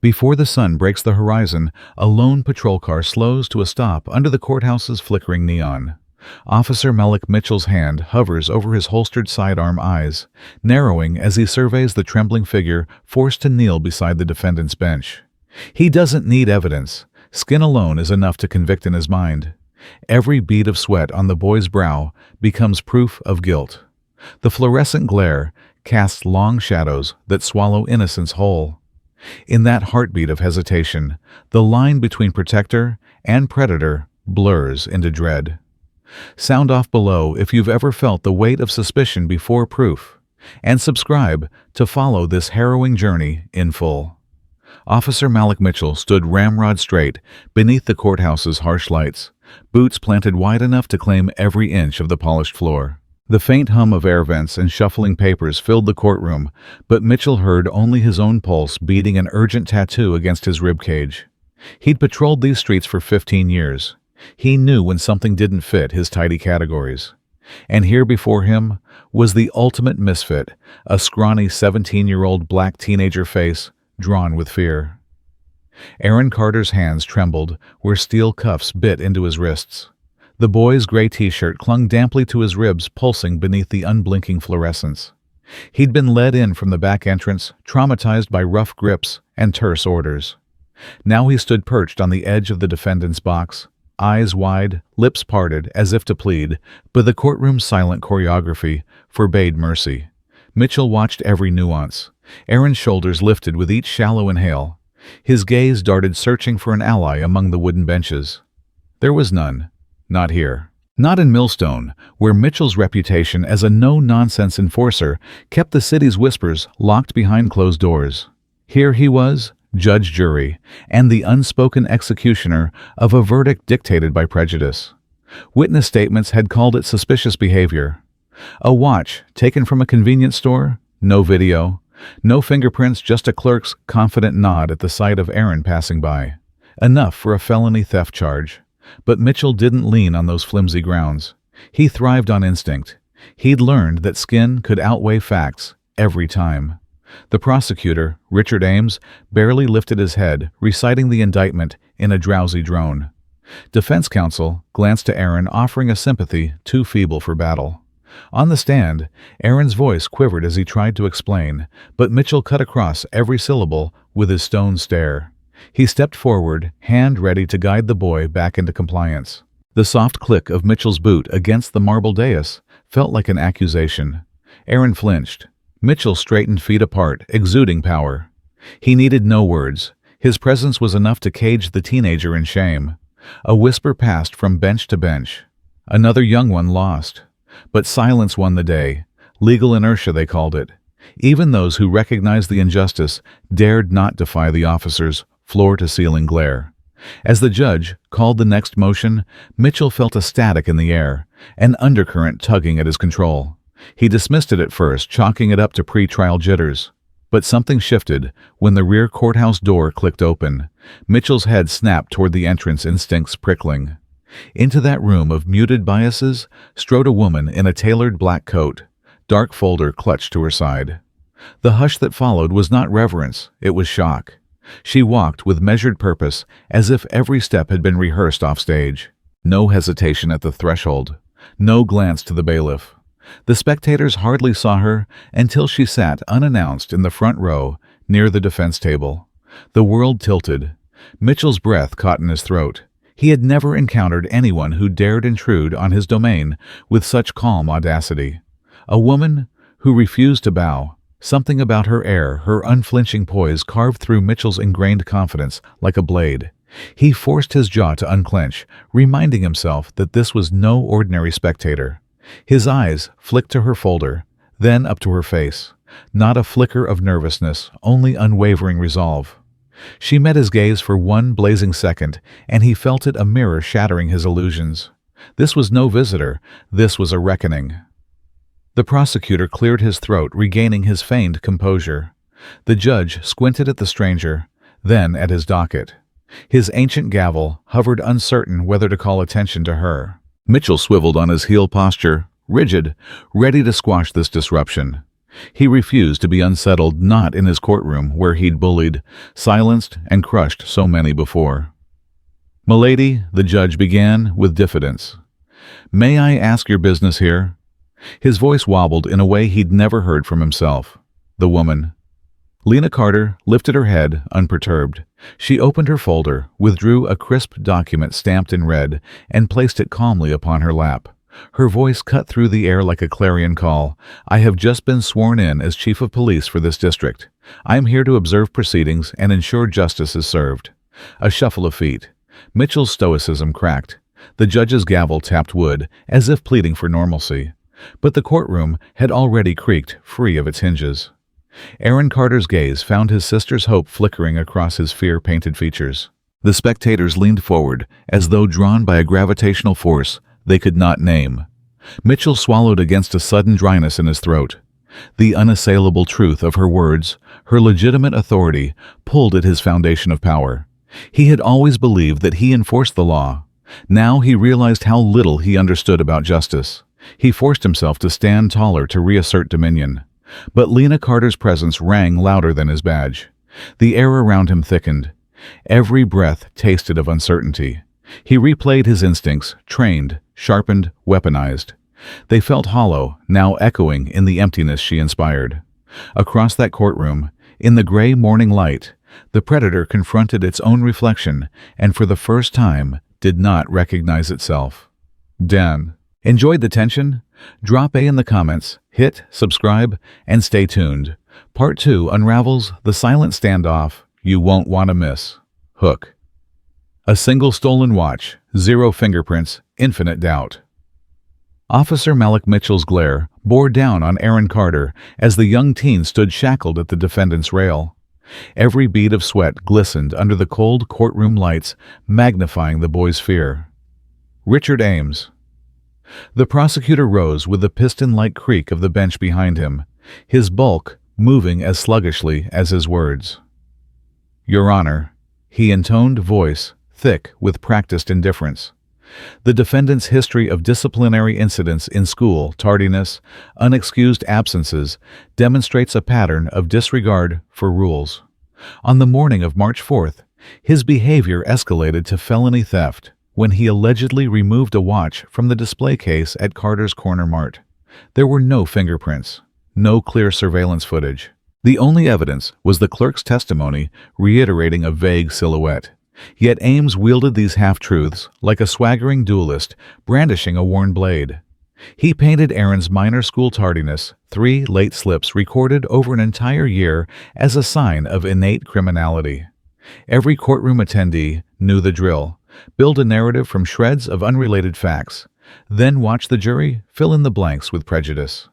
Before the sun breaks the horizon, a lone patrol car slows to a stop under the courthouse's flickering neon. Officer Malik Mitchell's hand hovers over his holstered sidearm eyes, narrowing as he surveys the trembling figure forced to kneel beside the defendant's bench. He doesn't need evidence. Skin alone is enough to convict in his mind. Every bead of sweat on the boy's brow becomes proof of guilt. The fluorescent glare casts long shadows that swallow innocence whole. In that heartbeat of hesitation, the line between protector and predator blurs into dread. Sound off below if you've ever felt the weight of suspicion before proof, and subscribe to follow this harrowing journey in full. Officer Malik Mitchell stood ramrod straight beneath the courthouse's harsh lights, boots planted wide enough to claim every inch of the polished floor. The faint hum of air vents and shuffling papers filled the courtroom, but Mitchell heard only his own pulse beating an urgent tattoo against his ribcage. He'd patrolled these streets for 15 years. He knew when something didn't fit his tidy categories. And here before him was the ultimate misfit, a scrawny 17-year-old black teenager face drawn with fear. Aaron Carter's hands trembled where steel cuffs bit into his wrists. The boy's gray t-shirt clung damply to his ribs, pulsing beneath the unblinking fluorescence. He'd been led in from the back entrance, traumatized by rough grips and terse orders. Now he stood perched on the edge of the defendant's box, eyes wide, lips parted as if to plead, but the courtroom's silent choreography forbade mercy. Mitchell watched every nuance. Aaron's shoulders lifted with each shallow inhale. His gaze darted, searching for an ally among the wooden benches. There was none. Not here. Not in Millstone, where Mitchell's reputation as a no-nonsense enforcer kept the city's whispers locked behind closed doors. Here he was, judge, jury, and the unspoken executioner of a verdict dictated by prejudice. Witness statements had called it suspicious behavior. A watch taken from a convenience store, no video, no fingerprints, just a clerk's confident nod at the sight of Aaron passing by. Enough for a felony theft charge. But Mitchell didn't lean on those flimsy grounds. He thrived on instinct. He'd learned that skin could outweigh facts every time. The prosecutor, Richard Ames, barely lifted his head, reciting the indictment in a drowsy drone. Defense counsel glanced to Aaron, offering a sympathy too feeble for battle. On the stand, Aaron's voice quivered as he tried to explain, but Mitchell cut across every syllable with his stone stare. He stepped forward, hand ready to guide the boy back into compliance. The soft click of Mitchell's boot against the marble dais felt like an accusation. Aaron flinched. Mitchell straightened feet apart, exuding power. He needed no words. His presence was enough to cage the teenager in shame. A whisper passed from bench to bench. Another young one lost. But silence won the day. Legal inertia, they called it. Even those who recognized the injustice dared not defy the officer's floor-to-ceiling glare. As the judge called the next motion, Mitchell felt a static in the air, an undercurrent tugging at his control. He dismissed it at first, chalking it up to pre-trial jitters. But something shifted when the rear courthouse door clicked open. Mitchell's head snapped toward the entrance, instincts prickling. Into that room of muted biases strode a woman in a tailored black coat, dark folder clutched to her side. The hush that followed was not reverence, it was shock. She walked with measured purpose, as if every step had been rehearsed offstage. No hesitation at the threshold. No glance to the bailiff. The spectators hardly saw her until she sat unannounced in the front row near the defense table. The world tilted. Mitchell's breath caught in his throat. He had never encountered anyone who dared intrude on his domain with such calm audacity. A woman who refused to bow. Something about her air, her unflinching poise, carved through Mitchell's ingrained confidence like a blade. He forced his jaw to unclench, reminding himself that this was no ordinary spectator. His eyes flicked to her folder, then up to her face. Not a flicker of nervousness, only unwavering resolve. She met his gaze for one blazing second, and he felt it a mirror shattering his illusions. This was no visitor, this was a reckoning. The prosecutor cleared his throat, regaining his feigned composure. The judge squinted at the stranger, then at his docket. His ancient gavel hovered, uncertain whether to call attention to her. Mitchell swiveled on his heel posture, rigid, ready to squash this disruption. He refused to be unsettled, not in his courtroom where he'd bullied, silenced, and crushed so many before. "Milady," the judge began with diffidence. "May I ask your business here?" His voice wobbled in a way he'd never heard from himself. The woman, Lena Carter, lifted her head, unperturbed. She opened her folder, withdrew a crisp document stamped in red, and placed it calmly upon her lap. Her voice cut through the air like a clarion call. "I have just been sworn in as chief of police for this district. I am here to observe proceedings and ensure justice is served." A shuffle of feet. Mitchell's stoicism cracked. The judge's gavel tapped wood, as if pleading for normalcy. But the courtroom had already creaked, free of its hinges. Aaron Carter's gaze found his sister's hope flickering across his fear-painted features. The spectators leaned forward, as though drawn by a gravitational force they could not name. Mitchell swallowed against a sudden dryness in his throat. The unassailable truth of her words, her legitimate authority, pulled at his foundation of power. He had always believed that he enforced the law. Now he realized how little he understood about justice. He forced himself to stand taller to reassert dominion. But Lena Carter's presence rang louder than his badge. The air around him thickened. Every breath tasted of uncertainty. He replayed his instincts, trained, sharpened, weaponized. They felt hollow, now echoing in the emptiness she inspired. Across that courtroom, in the gray morning light, the predator confronted its own reflection and for the first time did not recognize itself. Dan. Enjoyed the tension? Drop A in the comments, hit subscribe, and stay tuned. Part 2 unravels the silent standoff you won't want to miss. Hook. A single stolen watch, 0 fingerprints, infinite doubt. Officer Malik Mitchell's glare bore down on Aaron Carter as the young teen stood shackled at the defendant's rail. Every bead of sweat glistened under the cold courtroom lights, magnifying the boy's fear. Richard Ames. The prosecutor rose with the piston-like creak of the bench behind him, his bulk moving as sluggishly as his words. "Your Honor," he intoned, voice thick with practiced indifference. The defendant's history of disciplinary incidents in school, tardiness, unexcused absences, demonstrates a pattern of disregard for rules. On the morning of March 4th, his behavior escalated to felony theft when he allegedly removed a watch from the display case at Carter's Corner Mart. There were no fingerprints, no clear surveillance footage. The only evidence was the clerk's testimony reiterating a vague silhouette. Yet Ames wielded these half-truths like a swaggering duelist brandishing a worn blade. He painted Aaron's minor school tardiness, 3 late slips recorded over an entire year, as a sign of innate criminality. Every courtroom attendee knew the drill. Build a narrative from shreds of unrelated facts, then watch the jury fill in the blanks with prejudice.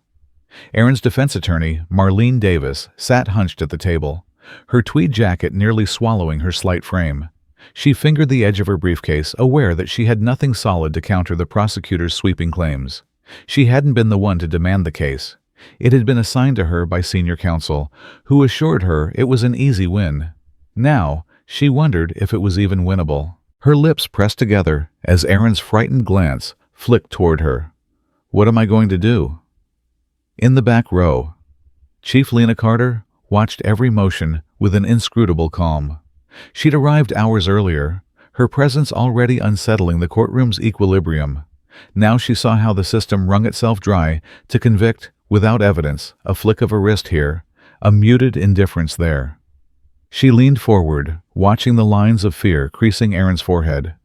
Aaron's defense attorney, Marlene Davis, sat hunched at the table, her tweed jacket nearly swallowing her slight frame. She fingered the edge of her briefcase, aware that she had nothing solid to counter the prosecutor's sweeping claims. She hadn't been the one to demand the case. It had been assigned to her by senior counsel, who assured her it was an easy win. Now, she wondered if it was even winnable. Her lips pressed together as Aaron's frightened glance flicked toward her. "What am I going to do?" In the back row, Chief Lena Carter watched every motion with an inscrutable calm. She'd arrived hours earlier, her presence already unsettling the courtroom's equilibrium. Now she saw how the system wrung itself dry to convict without evidence, a flick of a wrist here, a muted indifference there. She leaned forward, watching the lines of fear creasing Aaron's forehead.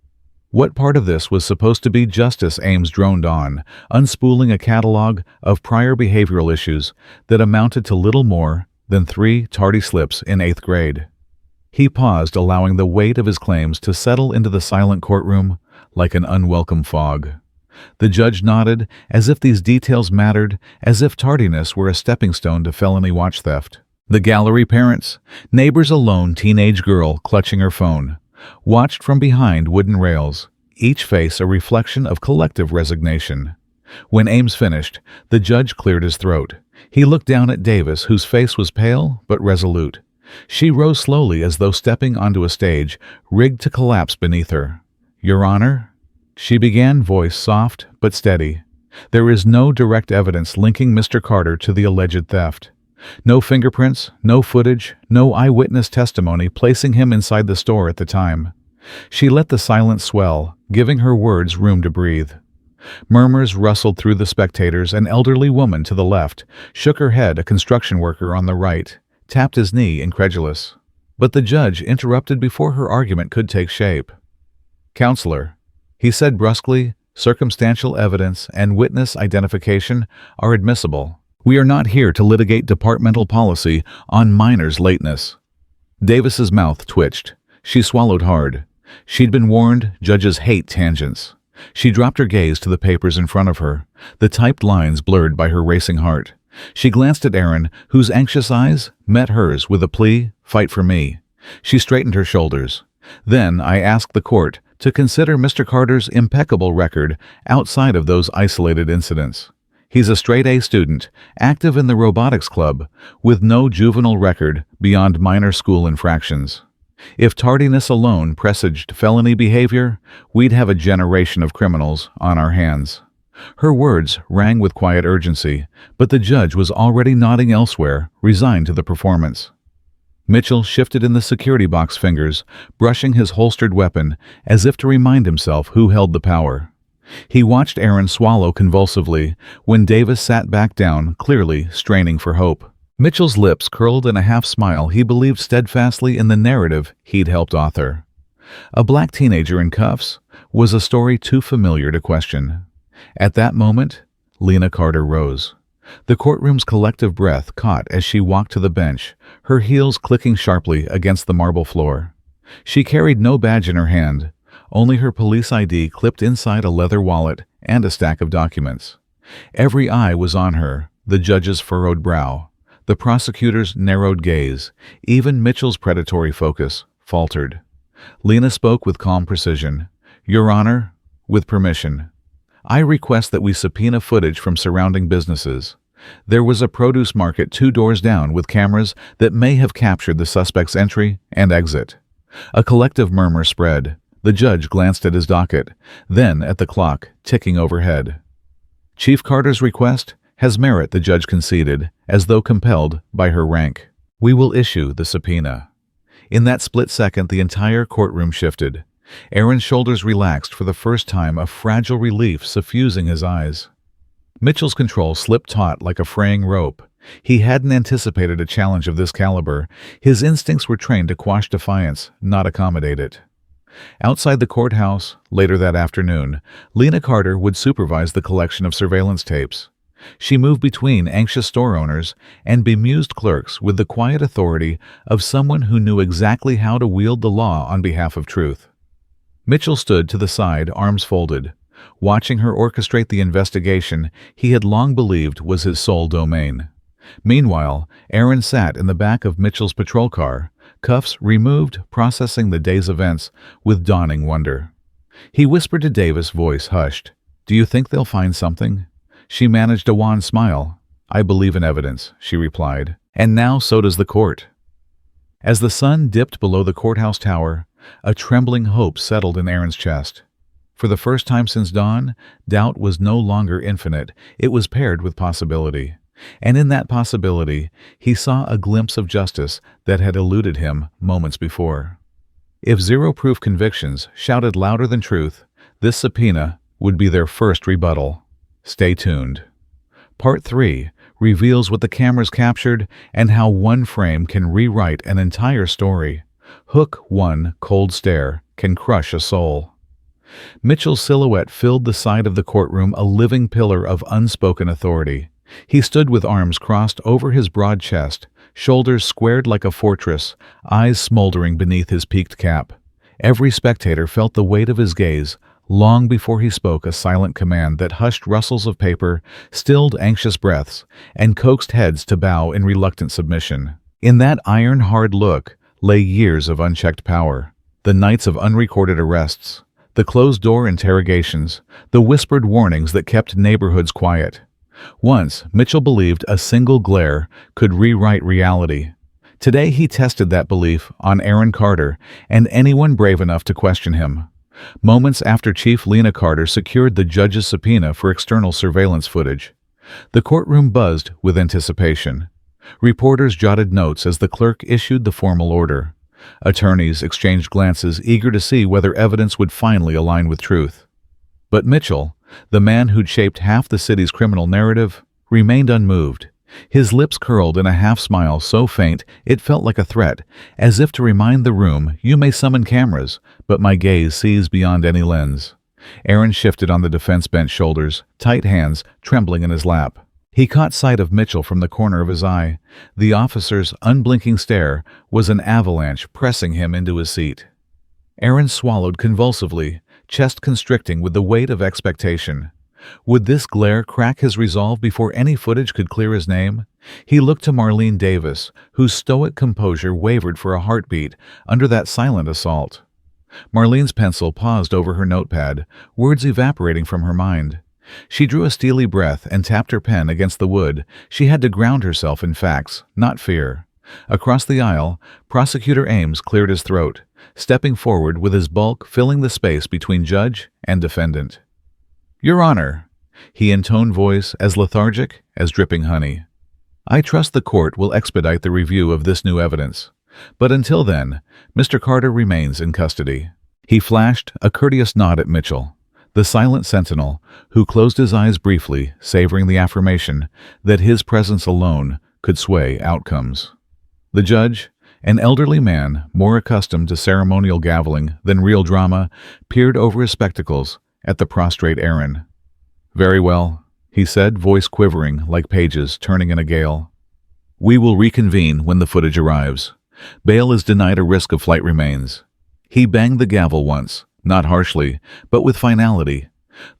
What part of this was supposed to be justice? Ames droned on, unspooling a catalog of prior behavioral issues that amounted to little more than 3 tardy slips in 8th grade. He paused, allowing the weight of his claims to settle into the silent courtroom like an unwelcome fog. The judge nodded, as if these details mattered, as if tardiness were a stepping stone to felony watch theft. The gallery parents, neighbors, a lone teenage girl clutching her phone, watched from behind wooden rails, each face a reflection of collective resignation. When Ames finished, the judge cleared his throat. He looked down at Davis, whose face was pale but resolute. She rose slowly as though stepping onto a stage, rigged to collapse beneath her. "Your Honor?" She began, voice soft but steady. There is no direct evidence linking Mr. Carter to the alleged theft. No fingerprints, no footage, no eyewitness testimony placing him inside the store at the time. She let the silence swell, giving her words room to breathe. Murmurs rustled through the spectators. An elderly woman to the left shook her head. A construction worker on the right tapped his knee, incredulous. But the judge interrupted before her argument could take shape. "Counselor," he said brusquely, "circumstantial evidence and witness identification are admissible. We are not here to litigate departmental policy on minors' lateness." Davis's mouth twitched. She swallowed hard. She'd been warned judges hate tangents. She dropped her gaze to the papers in front of her, the typed lines blurred by her racing heart. She glanced at Aaron, whose anxious eyes met hers with a plea, "Fight for me." She straightened her shoulders. "Then I asked the court to consider Mr. Carter's impeccable record outside of those isolated incidents. He's a straight-A student, active in the robotics club, with no juvenile record beyond minor school infractions. If tardiness alone presaged felony behavior, we'd have a generation of criminals on our hands." Her words rang with quiet urgency, but the judge was already nodding elsewhere, resigned to the performance. Mitchell shifted in the security box fingers, brushing his holstered weapon as if to remind himself who held the power. He watched Aaron swallow convulsively when Davis sat back down, clearly straining for hope. Mitchell's lips curled in a half-smile. He believed steadfastly in the narrative he'd helped author. A black teenager in cuffs was a story too familiar to question. At that moment, Lena Carter rose. The courtroom's collective breath caught as she walked to the bench, her heels clicking sharply against the marble floor. She carried no badge in her hand, only her police ID clipped inside a leather wallet and a stack of documents. Every eye was on her, the judge's furrowed brow, the prosecutor's narrowed gaze. Even Mitchell's predatory focus faltered. Lena spoke with calm precision. "Your Honor, with permission, I request that we subpoena footage from surrounding businesses. There was a produce market 2 doors down with cameras that may have captured the suspect's entry and exit." A collective murmur spread. The judge glanced at his docket, then at the clock ticking overhead. "Chief Carter's request has merit," the judge conceded, as though compelled by her rank. "We will issue the subpoena." In that split second, the entire courtroom shifted. Aaron's shoulders relaxed for the first time, a fragile relief suffusing his eyes. Mitchell's control slipped taut like a fraying rope. He hadn't anticipated a challenge of this caliber. His instincts were trained to quash defiance, not accommodate it. Outside the courthouse, later that afternoon, Lena Carter would supervise the collection of surveillance tapes. She moved between anxious store owners and bemused clerks with the quiet authority of someone who knew exactly how to wield the law on behalf of truth. Mitchell stood to the side, arms folded, watching her orchestrate the investigation he had long believed was his sole domain. Meanwhile, Aaron sat in the back of Mitchell's patrol car, cuffs removed, processing the day's events with dawning wonder. He whispered to Davis, voice hushed, "Do you think they'll find something?" She managed a wan smile. "I believe in evidence," she replied, "and now so does the court." As the sun dipped below the courthouse tower, a trembling hope settled in Aaron's chest. For the first time since dawn, doubt was no longer infinite. It was paired with possibility. And in that possibility, he saw a glimpse of justice that had eluded him moments before. If zero-proof convictions shouted louder than truth, this subpoena would be their first rebuttal. Stay tuned. Part 3 reveals what the cameras captured and how one frame can rewrite an entire story. Hook, one cold stare can crush a soul. Mitchell's silhouette filled the side of the courtroom, a living pillar of unspoken authority. He stood with arms crossed over his broad chest, shoulders squared like a fortress, eyes smoldering beneath his peaked cap. Every spectator felt the weight of his gaze long before he spoke, a silent command that hushed rustles of paper, stilled anxious breaths, and coaxed heads to bow in reluctant submission. In that iron-hard look lay years of unchecked power, the nights of unrecorded arrests, the closed-door interrogations, the whispered warnings that kept neighborhoods quiet. Once, Mitchell believed a single glare could rewrite reality. Today he tested that belief on Aaron Carter and anyone brave enough to question him. moments after Chief Lena Carter secured the judge's subpoena for external surveillance footage. The courtroom buzzed with anticipation. Reporters jotted notes as the clerk issued the formal order. Attorneys exchanged glances, eager to see whether evidence would finally align with truth. But Mitchell, the man who'd shaped half the city's criminal narrative, remained unmoved. His lips curled in a half-smile so faint it felt like a threat, as if to remind the room, "You may summon cameras, but my gaze sees beyond any lens." Aaron shifted on the defense bench shoulders, tight hands trembling in his lap. He caught sight of Mitchell from the corner of his eye. The officer's unblinking stare was an avalanche pressing him into his seat. Aaron swallowed convulsively, chest constricting with the weight of expectation. Would this glare crack his resolve before any footage could clear his name? He looked to Marlene Davis, whose stoic composure wavered for a heartbeat under that silent assault. Marlene's pencil paused over her notepad, words evaporating from her mind. She drew a steely breath and tapped her pen against the wood. She had to ground herself in facts, not fear. Across the aisle, Prosecutor Ames cleared his throat, stepping forward with his bulk filling the space between judge and defendant. "Your Honor," he intoned voice as lethargic as dripping honey. "I trust the court will expedite the review of this new evidence. But until then, Mr. Carter remains in custody." He flashed a courteous nod at Mitchell, the silent sentinel, who closed his eyes briefly, savoring the affirmation that his presence alone could sway outcomes. The judge, an elderly man more accustomed to ceremonial gaveling than real drama, peered over his spectacles at the prostrate Aaron. "Very well," he said, voice quivering like pages turning in a gale. "We will reconvene when the footage arrives. Bail is denied, a risk of flight remains." He banged the gavel once, not harshly, but with finality.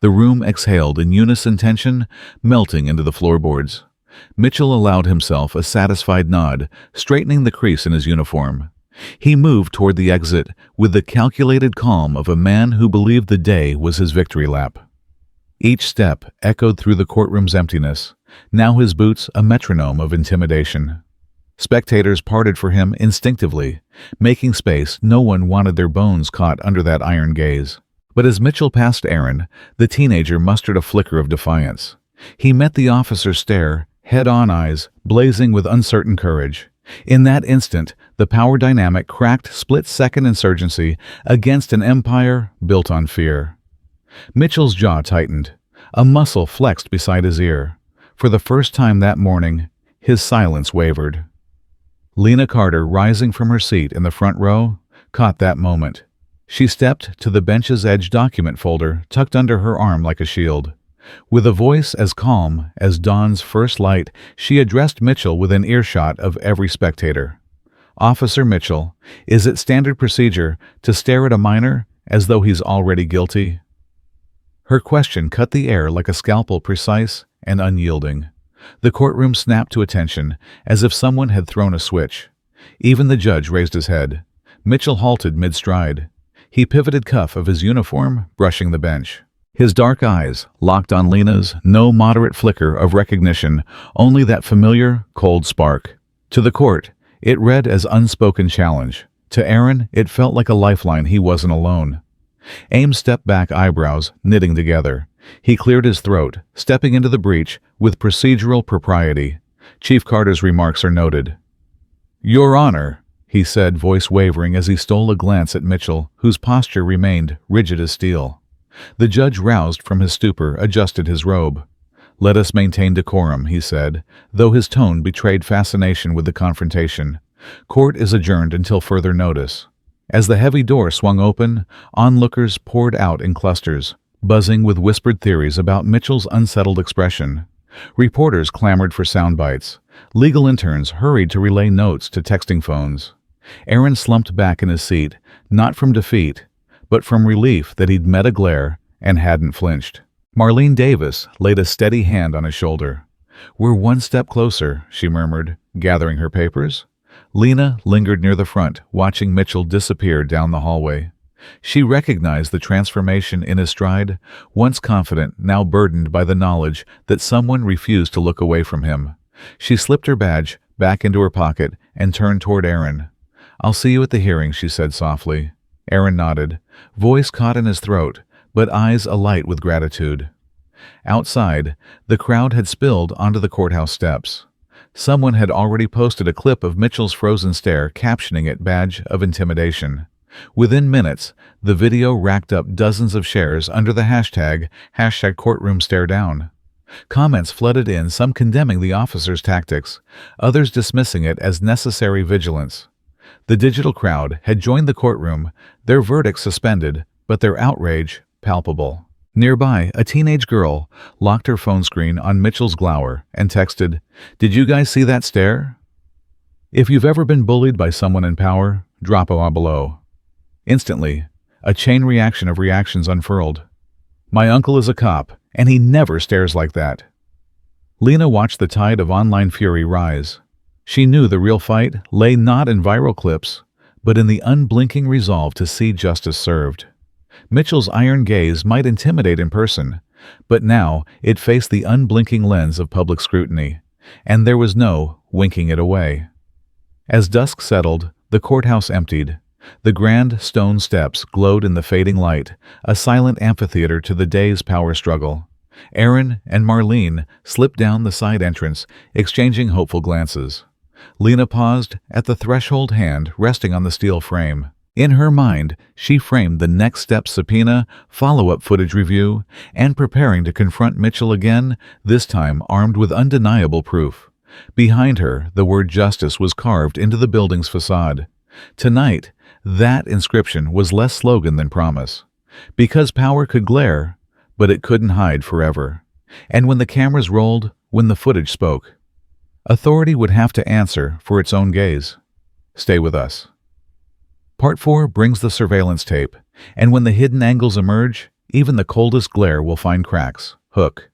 The room exhaled in unison tension, melting into the floorboards. Mitchell allowed himself a satisfied nod, straightening the crease in his uniform. He moved toward the exit with the calculated calm of a man who believed the day was his victory lap. Each step echoed through the courtroom's emptiness, now his boots a metronome of intimidation. Spectators parted for him instinctively, making space. No one wanted their bones caught under that iron gaze. But as Mitchell passed Aaron, the teenager mustered a flicker of defiance. He met the officer's stare, head-on, eyes blazing with uncertain courage. In that instant, the power dynamic cracked split-second insurgency against an empire built on fear. Mitchell's jaw tightened. A muscle flexed beside his ear. For the first time that morning, his silence wavered. Lena Carter, rising from her seat in the front row, caught that moment. She stepped to the bench's edge document folder tucked under her arm like a shield. With a voice as calm as dawn's first light, she addressed Mitchell within earshot of every spectator. "Officer Mitchell, is it standard procedure to stare at a minor as though he's already guilty?" Her question cut the air like a scalpel, precise and unyielding. The courtroom snapped to attention, as if someone had thrown a switch. Even the judge raised his head. Mitchell halted mid-stride. He pivoted cuff of his uniform, brushing the bench. His dark eyes locked on Lena's, no moderate flicker of recognition, only that familiar, cold spark. To the court, it read as unspoken challenge. To Aaron, it felt like a lifeline. He wasn't alone. Ames stepped back, eyebrows knitting together. He cleared his throat, stepping into the breach with procedural propriety. Chief Carter's remarks are noted. "Your Honor," he said, voice wavering as he stole a glance at Mitchell, whose posture remained rigid as steel. The judge, roused from his stupor, adjusted his robe. "Let us maintain decorum," he said, though his tone betrayed fascination with the confrontation. "Court is adjourned until further notice." As the heavy door swung open, onlookers poured out in clusters, buzzing with whispered theories about Mitchell's unsettled expression. Reporters clamored for sound bites. Legal interns hurried to relay notes to texting phones. Aaron slumped back in his seat, not from defeat, but from relief that he'd met a glare and hadn't flinched. Marlene Davis laid a steady hand on his shoulder. "We're one step closer," she murmured, gathering her papers. Lena lingered near the front, watching Mitchell disappear down the hallway. She recognized the transformation in his stride, once confident, now burdened by the knowledge that someone refused to look away from him. She slipped her badge back into her pocket and turned toward Aaron. "I'll see you at the hearing," she said softly. Aaron nodded, voice caught in his throat, but eyes alight with gratitude. Outside, the crowd had spilled onto the courthouse steps. Someone had already posted a clip of Mitchell's frozen stare, captioning it "Badge of Intimidation." Within minutes, the video racked up dozens of shares under the hashtag #CourtroomStareDown. Comments flooded in, some condemning the officer's tactics, others dismissing it as necessary vigilance. The digital crowd had joined the courtroom, their verdict suspended, but their outrage palpable. Nearby, a teenage girl locked her phone screen on Mitchell's glower and texted, "Did you guys see that stare?" If you've ever been bullied by someone in power, drop a below. Instantly, a chain reaction of reactions unfurled. "My uncle is a cop, and he never stares like that." Lena watched the tide of online fury rise. She knew the real fight lay not in viral clips, but in the unblinking resolve to see justice served. Mitchell's iron gaze might intimidate in person, but now it faced the unblinking lens of public scrutiny, and there was no winking it away. As dusk settled, the courthouse emptied. The grand stone steps glowed in the fading light, a silent amphitheater to the day's power struggle. Aaron and Marlene slipped down the side entrance, exchanging hopeful glances. Lena paused at the threshold, hand resting on the steel frame. In her mind, she framed the next step subpoena, follow-up footage review, and preparing to confront Mitchell again, this time armed with undeniable proof. Behind her, the word justice was carved into the building's facade. Tonight, that inscription was less slogan than promise. Because power could glare, but it couldn't hide forever. And when the cameras rolled, when the footage spoke, authority would have to answer for its own gaze. Stay with us. Part 4 brings the surveillance tape, and when the hidden angles emerge, even the coldest glare will find cracks. Hook.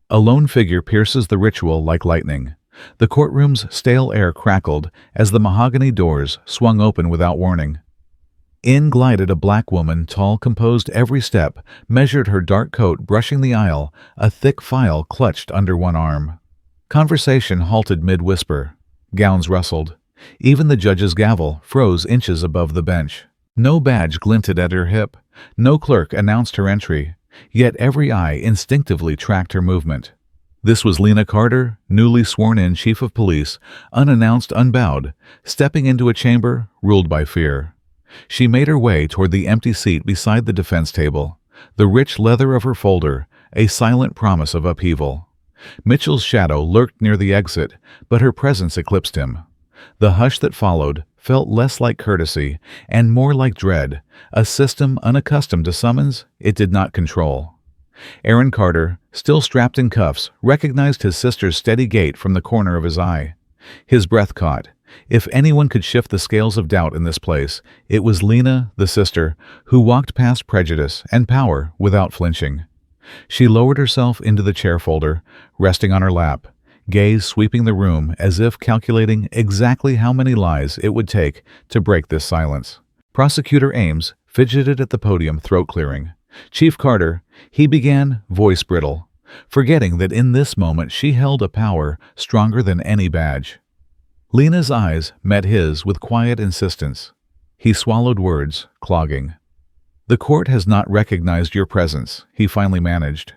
A lone figure pierces the ritual like lightning. The courtroom's stale air crackled as the mahogany doors swung open without warning. In glided a black woman, tall, composed every step, measured her dark coat brushing the aisle, a thick file clutched under one arm. Conversation halted mid-whisper. Gowns rustled. Even the judge's gavel froze inches above the bench. No badge glinted at her hip. No clerk announced her entry. Yet every eye instinctively tracked her movement. This was Lena Carter, newly sworn-in chief of police, unannounced, unbowed, stepping into a chamber ruled by fear. She made her way toward the empty seat beside the defense table, the rich leather of her folder, a silent promise of upheaval. Mitchell's shadow lurked near the exit, but her presence eclipsed him. The hush that followed felt less like courtesy and more like dread, a system unaccustomed to summons it did not control. Aaron Carter, still strapped in cuffs, recognized his sister's steady gait from the corner of his eye. His breath caught. If anyone could shift the scales of doubt in this place, it was Lena, the sister, who walked past prejudice and power without flinching. She lowered herself into the chair folder, resting on her lap, gaze sweeping the room as if calculating exactly how many lies it would take to break this silence. Prosecutor Ames fidgeted at the podium, throat clearing. "Chief Carter," he began, voice brittle, forgetting that in this moment she held a power stronger than any badge. Lena's eyes met his with quiet insistence. He swallowed words, clogging. "The court has not recognized your presence," he finally managed.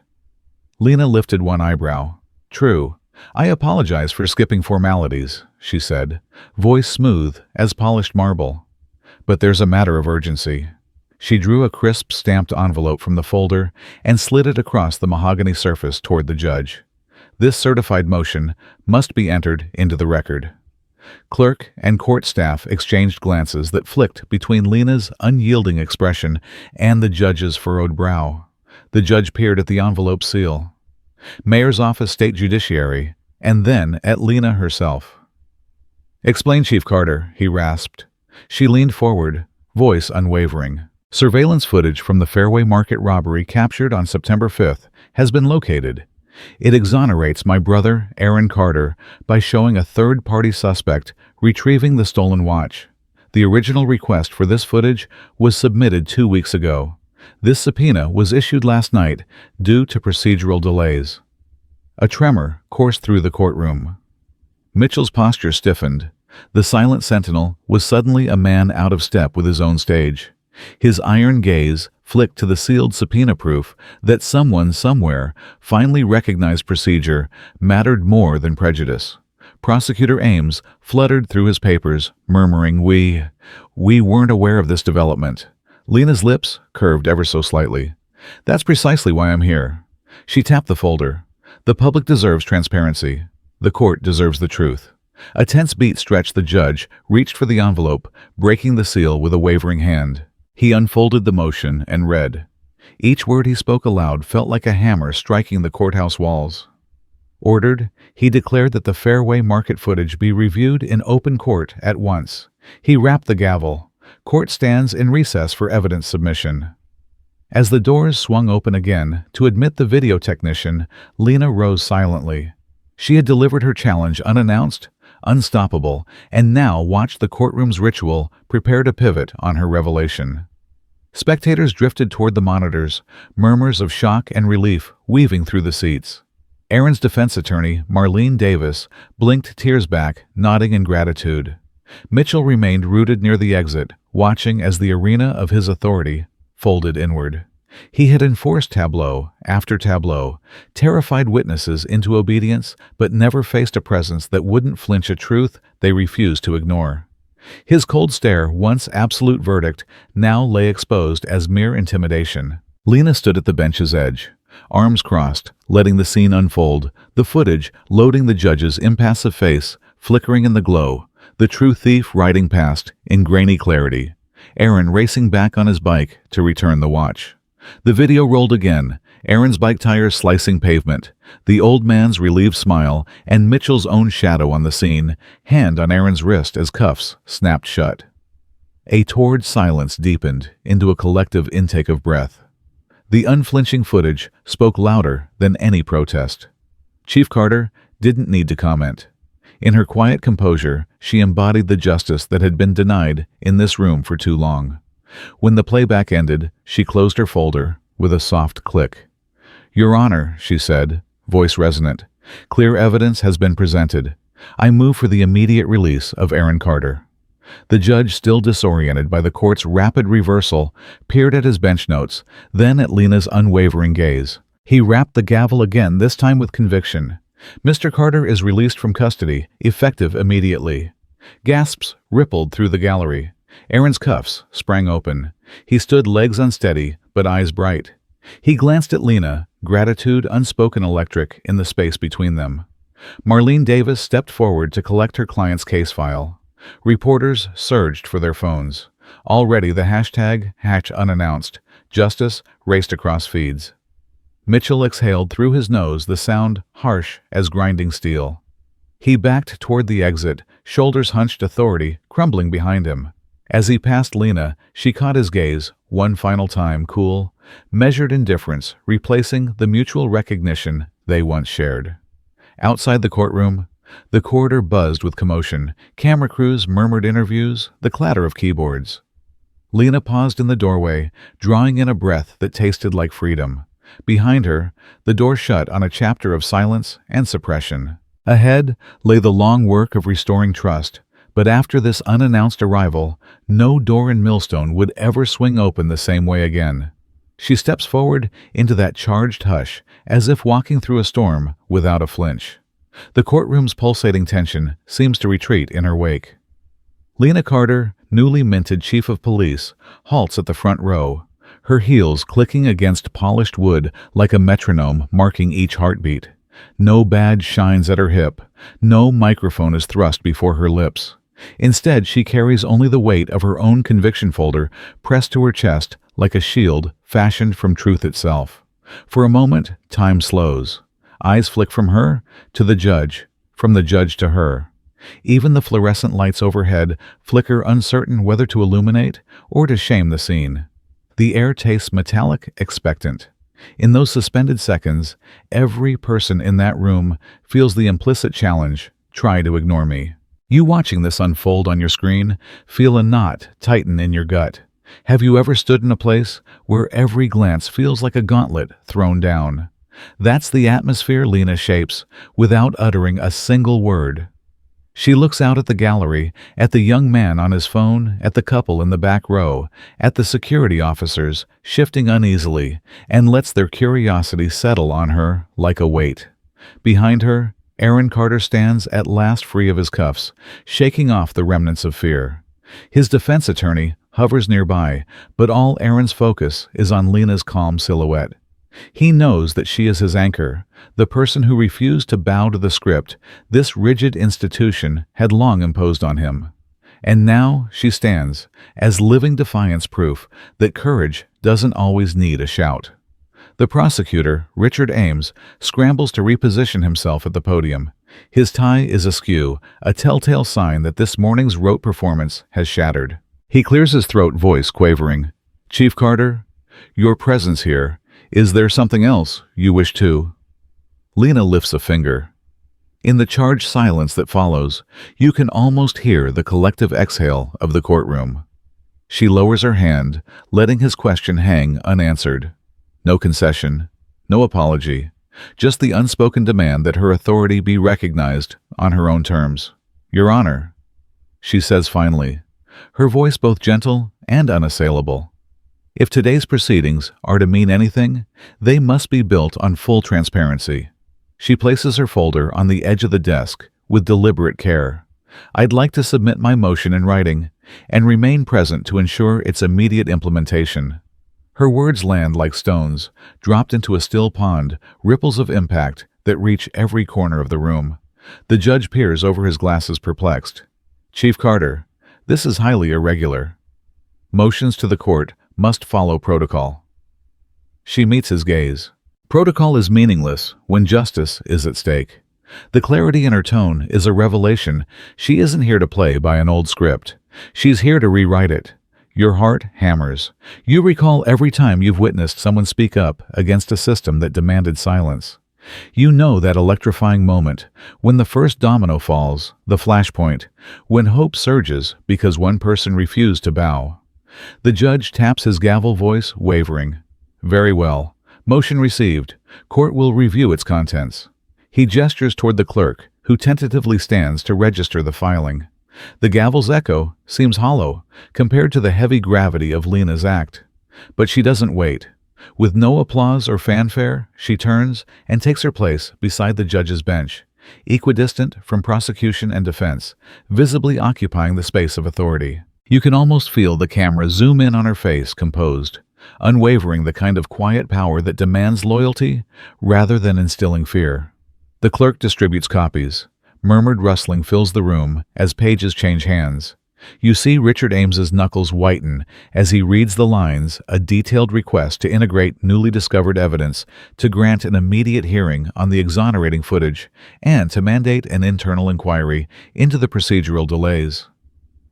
Lena lifted one eyebrow. "True. I apologize for skipping formalities," she said, voice smooth as polished marble. "But there's a matter of urgency." She drew a crisp stamped envelope from the folder and slid it across the mahogany surface toward the judge. This certified motion must be entered into the record. Clerk and court staff exchanged glances that flicked between Lena's unyielding expression and the judge's furrowed brow. The judge peered at the envelope seal. Mayor's Office, State Judiciary, and then at Lena herself. "Explain, Chief Carter," he rasped. She leaned forward, voice unwavering. "Surveillance footage from the Fairway Market robbery captured on September 5th has been located. It exonerates my brother, Aaron Carter, by showing a third-party suspect retrieving the stolen watch. The original request for this footage was submitted 2 weeks ago. This subpoena was issued last night due to procedural delays." A tremor coursed through the courtroom. Mitchell's posture stiffened. The silent sentinel was suddenly a man out of step with his own stage. His iron gaze flicked to the sealed subpoena proof that someone somewhere finally recognized procedure mattered more than prejudice. Prosecutor Ames fluttered through his papers, murmuring, We weren't aware of this development." Lena's lips curved ever so slightly. "That's precisely why I'm here." She tapped the folder. "The public deserves transparency. The court deserves the truth." A tense beat stretched the judge, reached for the envelope, breaking the seal with a wavering hand. He unfolded the motion and read. Each word he spoke aloud felt like a hammer striking the courthouse walls. Ordered, he declared that the Fairway Market footage be reviewed in open court at once. He rapped the gavel. Court stands in recess for evidence submission. As the doors swung open again to admit the video technician, Lena rose silently. She had delivered her challenge unannounced, unstoppable, and now watched the courtroom's ritual prepare to pivot on her revelation. Spectators drifted toward the monitors, murmurs of shock and relief weaving through the seats. Aaron's defense attorney, Marlene Davis, blinked tears back, nodding in gratitude. Mitchell remained rooted near the exit, watching as the arena of his authority folded inward. He had enforced tableau after tableau, terrified witnesses into obedience, but never faced a presence that wouldn't flinch a truth they refused to ignore. His cold stare, once absolute verdict, now lay exposed as mere intimidation. Lena stood at the bench's edge, arms crossed, letting the scene unfold, the footage loading the judge's impassive face, flickering in the glow, the true thief riding past in grainy clarity, Aaron racing back on his bike to return the watch. The video rolled again, Aaron's bike tires slicing pavement, the old man's relieved smile, and Mitchell's own shadow on the scene, hand on Aaron's wrist as cuffs snapped shut. A torrid silence deepened into a collective intake of breath. The unflinching footage spoke louder than any protest. Chief Carter didn't need to comment. In her quiet composure, she embodied the justice that had been denied in this room for too long. When the playback ended, she closed her folder with a soft click. "Your Honor," she said, voice resonant, "clear evidence has been presented. I move for the immediate release of Aaron Carter." The judge, still disoriented by the court's rapid reversal, peered at his bench notes, then at Lena's unwavering gaze. He rapped the gavel again, this time with conviction. "Mr. Carter is released from custody, effective immediately." Gasps rippled through the gallery. Aaron's cuffs sprang open. He stood, legs unsteady, but eyes bright. He glanced at Lena, gratitude unspoken electric in the space between them. Marlene Davis stepped forward to collect her client's case file. Reporters surged for their phones. Already the hashtag #unannounced justice raced across feeds. Mitchell exhaled through his nose, the sound harsh as grinding steel. He backed toward the exit, shoulders hunched, authority crumbling behind him. As he passed Lena, she caught his gaze, one final time, cool, measured indifference, replacing the mutual recognition they once shared. Outside the courtroom, the corridor buzzed with commotion. Camera crews murmured interviews, the clatter of keyboards. Lena paused in the doorway, drawing in a breath that tasted like freedom. Behind her, the door shut on a chapter of silence and suppression. Ahead lay the long work of restoring trust, but after this unannounced arrival, no door in Millstone would ever swing open the same way again. She steps forward into that charged hush, as if walking through a storm without a flinch. The courtroom's pulsating tension seems to retreat in her wake. Lena Carter, newly minted chief of police, halts at the front row, her heels clicking against polished wood like a metronome marking each heartbeat. No badge shines at her hip, no microphone is thrust before her lips. Instead, she carries only the weight of her own conviction folder pressed to her chest like a shield fashioned from truth itself. For a moment, time slows. Eyes flick from her to the judge, from the judge to her. Even the fluorescent lights overhead flicker, uncertain whether to illuminate or to shame the scene. The air tastes metallic, expectant. In those suspended seconds, every person in that room feels the implicit challenge, try to ignore me. You watching this unfold on your screen, feel a knot tighten in your gut. Have you ever stood in a place where every glance feels like a gauntlet thrown down? That's the atmosphere Lena shapes, without uttering a single word. She looks out at the gallery, at the young man on his phone, at the couple in the back row, at the security officers, shifting uneasily, and lets their curiosity settle on her like a weight. Behind her, Aaron Carter stands at last free of his cuffs, shaking off the remnants of fear. His defense attorney hovers nearby, but all Aaron's focus is on Lena's calm silhouette. He knows that she is his anchor, the person who refused to bow to the script this rigid institution had long imposed on him. And now she stands, as living defiance proof that courage doesn't always need a shout. The prosecutor, Richard Ames, scrambles to reposition himself at the podium. His tie is askew, a telltale sign that this morning's rote performance has shattered. He clears his throat, voice quavering. "Chief Carter, your presence here. Is there something else you wish to?" Lena lifts a finger. In the charged silence that follows, you can almost hear the collective exhale of the courtroom. She lowers her hand, letting his question hang unanswered. No concession, no apology, just the unspoken demand that her authority be recognized on her own terms. "Your Honor," she says finally, her voice both gentle and unassailable. If today's proceedings are to mean anything, they must be built on full transparency. She places her folder on the edge of the desk with deliberate care. "I'd like to submit my motion in writing and remain present to ensure its immediate implementation." Her words land like stones, dropped into a still pond, ripples of impact that reach every corner of the room. The judge peers over his glasses, perplexed. "Chief Carter, this is highly irregular. Motions to the court must follow protocol." She meets his gaze. Protocol is meaningless when justice is at stake. The clarity in her tone is a revelation. She isn't here to play by an old script. She's here to rewrite it. Your heart hammers. You recall every time you've witnessed someone speak up against a system that demanded silence. You know that electrifying moment, when the first domino falls, the flashpoint, when hope surges because one person refused to bow. The judge taps his gavel, voice wavering. "Very well. Motion received. Court will review its contents." He gestures toward the clerk, who tentatively stands to register the filing. The gavel's echo seems hollow compared to the heavy gravity of Lena's act. But she doesn't wait. With no applause or fanfare, she turns and takes her place beside the judge's bench, equidistant from prosecution and defense, visibly occupying the space of authority. You can almost feel the camera zoom in on her face, composed, unwavering, the kind of quiet power that demands loyalty rather than instilling fear. The clerk distributes copies. Murmured rustling fills the room as pages change hands. You see Richard Ames's knuckles whiten as he reads the lines, a detailed request to integrate newly discovered evidence, to grant an immediate hearing on the exonerating footage, and to mandate an internal inquiry into the procedural delays.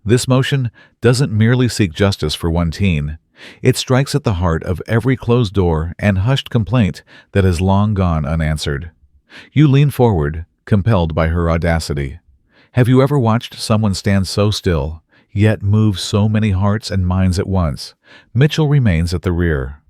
This motion doesn't merely seek justice for one teen. It strikes at the heart of every closed door and hushed complaint that has long gone unanswered. You lean forward, compelled by her audacity. Have you ever watched someone stand so still, yet move so many hearts and minds at once? Mitchell remains at the rear.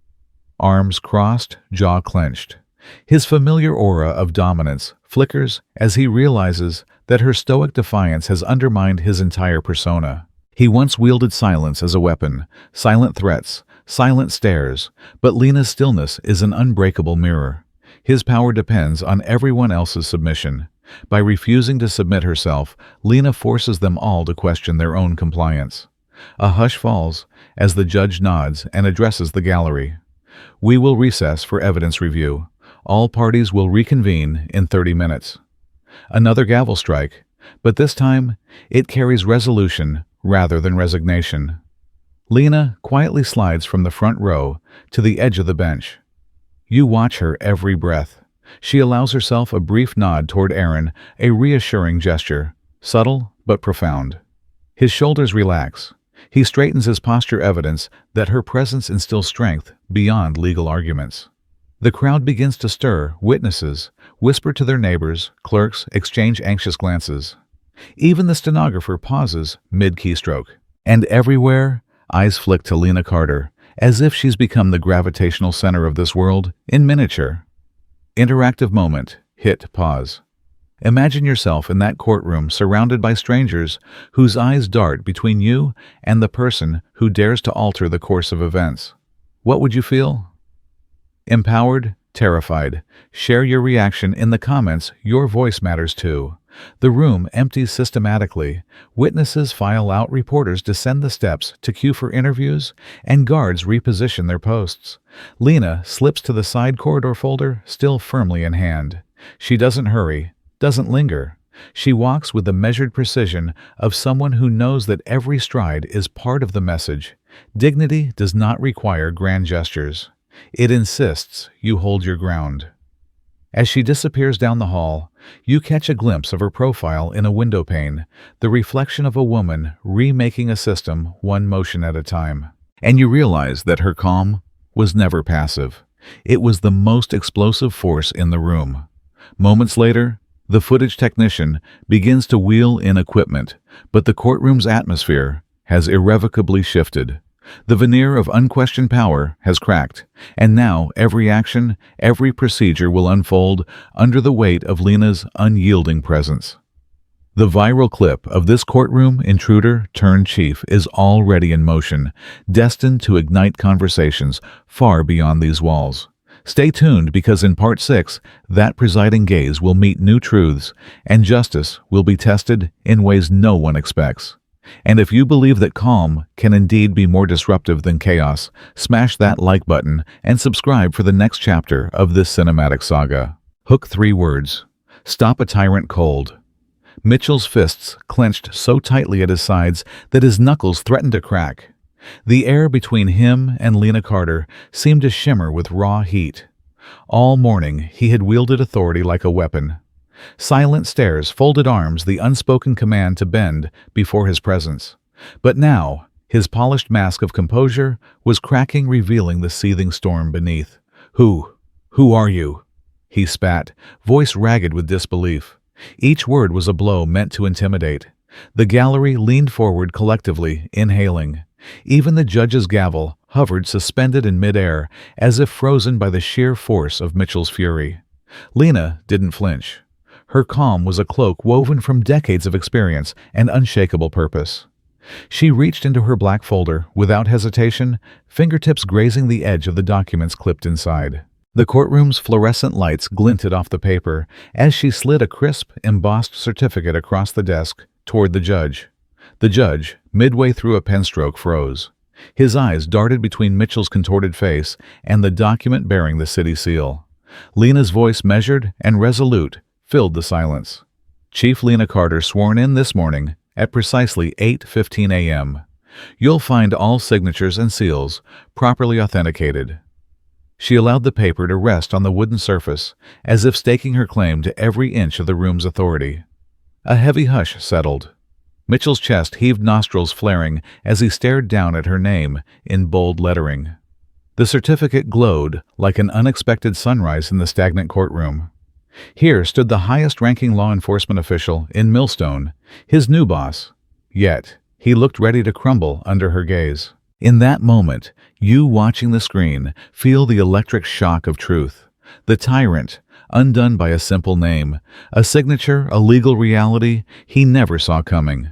Arms crossed, jaw clenched. His familiar aura of dominance flickers as he realizes that her stoic defiance has undermined his entire persona. He once wielded silence as a weapon, silent threats, silent stares, but Lena's stillness is an unbreakable mirror. His power depends on everyone else's submission. By refusing to submit herself, Lena forces them all to question their own compliance. A hush falls as the judge nods and addresses the gallery. "We will recess for evidence review. All parties will reconvene in 30 minutes. Another gavel strike, but this time it carries resolution rather than resignation. Lena quietly slides from the front row to the edge of the bench. You watch her every breath. She allows herself a brief nod toward Aaron, a reassuring gesture, subtle but profound. His shoulders relax. He straightens his posture, evidence that her presence instills strength beyond legal arguments. The crowd begins to stir. Witnesses whisper to their neighbors, clerks exchange anxious glances. Even the stenographer pauses mid-keystroke. And everywhere, eyes flick to Lena Carter, as if she's become the gravitational center of this world in miniature. Interactive moment. Hit pause. Imagine yourself in that courtroom surrounded by strangers whose eyes dart between you and the person who dares to alter the course of events. What would you feel? Empowered? Terrified? Share your reaction in the comments. Your voice matters too. The room empties systematically. Witnesses file out, reporters descend the steps to queue for interviews, and guards reposition their posts. Lena slips to the side corridor folder, still firmly in hand. She doesn't hurry, doesn't linger. She walks with the measured precision of someone who knows that every stride is part of the message. Dignity does not require grand gestures. It insists you hold your ground. As she disappears down the hall, you catch a glimpse of her profile in a window pane, the reflection of a woman remaking a system one motion at a time. And you realize that her calm was never passive. It was the most explosive force in the room. Moments later, the footage technician begins to wheel in equipment, but the courtroom's atmosphere has irrevocably shifted. The veneer of unquestioned power has cracked, and now every action, every procedure will unfold under the weight of Lena's unyielding presence. The viral clip of this courtroom intruder turned chief is already in motion, destined to ignite conversations far beyond these walls. Stay tuned, because in Part 6, that presiding gaze will meet new truths, and justice will be tested in ways no one expects. And if you believe that calm can indeed be more disruptive than chaos, smash that like button and subscribe for the next chapter of this cinematic saga. Hook 3 words. Stop a tyrant cold. Mitchell's fists clenched so tightly at his sides that his knuckles threatened to crack. The air between him and Lena Carter seemed to shimmer with raw heat. All morning he had wielded authority like a weapon. Silent stares, folded arms, the unspoken command to bend before his presence. But now, his polished mask of composure was cracking, revealing the seething storm beneath. Who are you?" he spat, voice ragged with disbelief. Each word was a blow meant to intimidate. The gallery leaned forward collectively, inhaling. Even the judge's gavel hovered suspended in midair, as if frozen by the sheer force of Mitchell's fury. Lena didn't flinch. Her calm was a cloak woven from decades of experience and unshakable purpose. She reached into her black folder without hesitation, fingertips grazing the edge of the documents clipped inside. The courtroom's fluorescent lights glinted off the paper as she slid a crisp, embossed certificate across the desk toward the judge. The judge, midway through a pen stroke, froze. His eyes darted between Mitchell's contorted face and the document bearing the city seal. Lena's voice, measured and resolute, filled the silence. Chief Lena Carter sworn in this morning at precisely 8:15 a.m. You'll find all signatures and seals properly authenticated. She allowed the paper to rest on the wooden surface, as if staking her claim to every inch of the room's authority. A heavy hush settled. Mitchell's chest heaved, nostrils flaring as he stared down at her name in bold lettering. The certificate glowed like an unexpected sunrise in the stagnant courtroom. Here stood the highest-ranking law enforcement official in Millstone, his new boss. Yet, he looked ready to crumble under her gaze. In that moment, you watching the screen feel the electric shock of truth. The tyrant, undone by a simple name, a signature, a legal reality he never saw coming.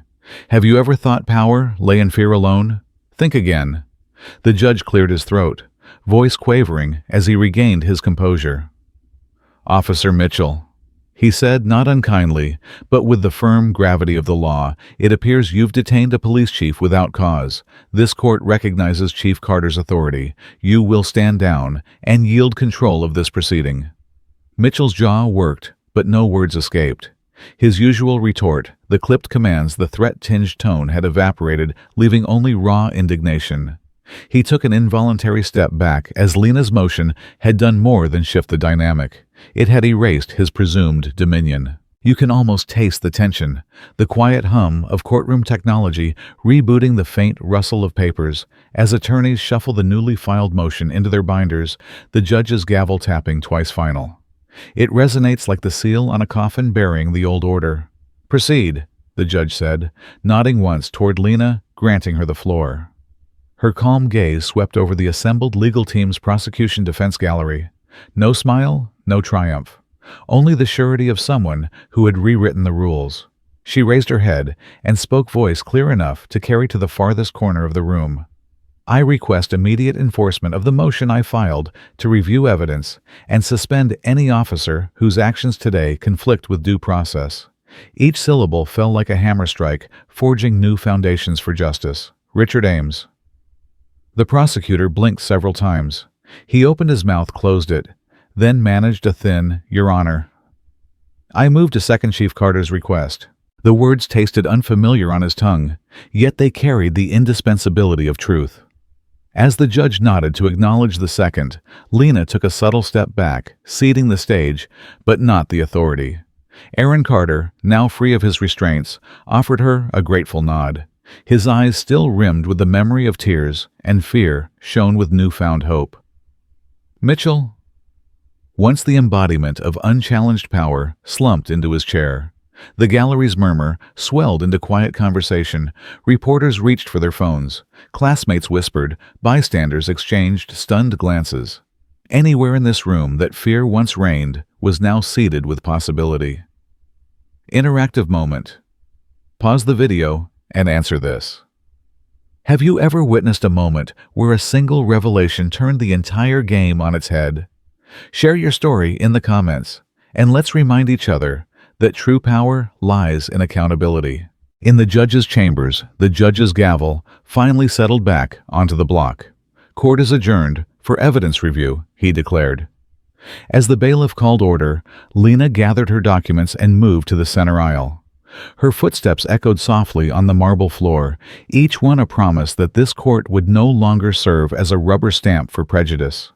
Have you ever thought power lay in fear alone? Think again. The judge cleared his throat, voice quavering as he regained his composure. "Officer Mitchell," he said, not unkindly, but with the firm gravity of the law, "it appears you've detained a police chief without cause. This court recognizes Chief Carter's authority. You will stand down and yield control of this proceeding." Mitchell's jaw worked, but no words escaped. His usual retort, the clipped commands, the threat-tinged tone had evaporated, leaving only raw indignation. He took an involuntary step back, as Lena's motion had done more than shift the dynamic. It had erased his presumed dominion. You can almost taste the tension, the quiet hum of courtroom technology rebooting, the faint rustle of papers, as attorneys shuffle the newly filed motion into their binders, the judge's gavel tapping twice final. It resonates like the seal on a coffin burying the old order. "Proceed," the judge said, nodding once toward Lena, granting her the floor. Her calm gaze swept over the assembled legal team's prosecution defense gallery. No smile, no triumph. only the surety of someone who had rewritten the rules. She raised her head and spoke, voice clear enough to carry to the farthest corner of the room. "I request immediate enforcement of the motion I filed to review evidence and suspend any officer whose actions today conflict with due process." Each syllable fell like a hammer strike, forging new foundations for justice. Richard Ames. The prosecutor blinked several times. He opened his mouth, closed it, then managed a thin, "Your Honor." "I move to second Chief Carter's request." The words tasted unfamiliar on his tongue, yet they carried the indispensability of truth. As the judge nodded to acknowledge the second, Lena took a subtle step back, ceding the stage, but not the authority. Aaron Carter, now free of his restraints, offered her a grateful nod. His eyes, still rimmed with the memory of tears and fear, shone with newfound hope. Mitchell, once the embodiment of unchallenged power, slumped into his chair. The gallery's murmur swelled into quiet conversation. Reporters reached for their phones. Classmates whispered. Bystanders exchanged stunned glances. Anywhere in this room that fear once reigned was now seeded with possibility. Interactive moment. Pause the video and answer this. Have you ever witnessed a moment where a single revelation turned the entire game on its head? Share your story in the comments, and let's remind each other that true power lies in accountability. In the judge's chambers, the judge's gavel finally settled back onto the block. "Court is adjourned for evidence review," he declared. As the bailiff called order, Lena gathered her documents and moved to the center aisle. Her footsteps echoed softly on the marble floor, each one a promise that this court would no longer serve as a rubber stamp for prejudice.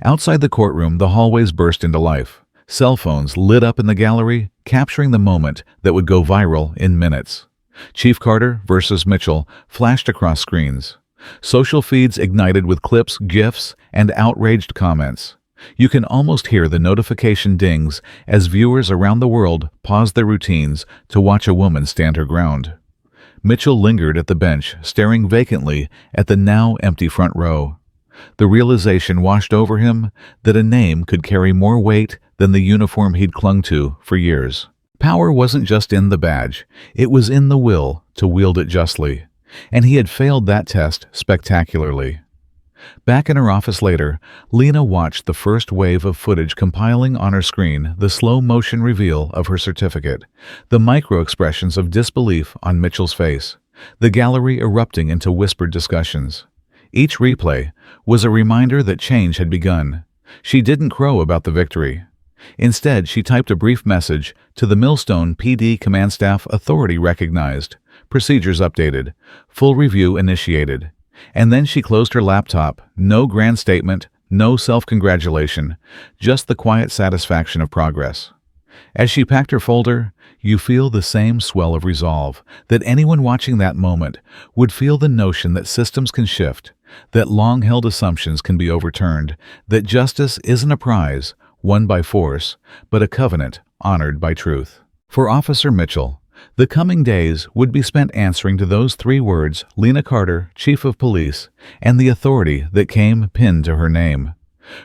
Outside the courtroom, the hallways burst into life. Cell phones lit up in the gallery, capturing the moment that would go viral in minutes. Chief Carter versus Mitchell flashed across screens. Social feeds ignited with clips, GIFs, and outraged comments. You can almost hear the notification dings as viewers around the world paused their routines to watch a woman stand her ground. Mitchell lingered at the bench, staring vacantly at the now empty front row. The realization washed over him that a name could carry more weight than the uniform he'd clung to for years. Power wasn't just in the badge, it was in the will to wield it justly, and he had failed that test spectacularly. Back in her office later, Lena watched the first wave of footage compiling on her screen, the slow-motion reveal of her certificate, the micro-expressions of disbelief on Mitchell's face, the gallery erupting into whispered discussions. Each replay was a reminder that change had begun. She didn't crow about the victory. Instead, she typed a brief message to the Millstone PD command staff: authority recognized, procedures updated, full review initiated. And then she closed her laptop. No grand statement, no self-congratulation, just the quiet satisfaction of progress. As she packed her folder, you feel the same swell of resolve, that anyone watching that moment would feel the notion that systems can shift, that long-held assumptions can be overturned, that justice isn't a prize won by force, but a covenant honored by truth. For Officer Mitchell, the coming days would be spent answering to those three words: Lena Carter, Chief of Police, and the authority that came pinned to her name.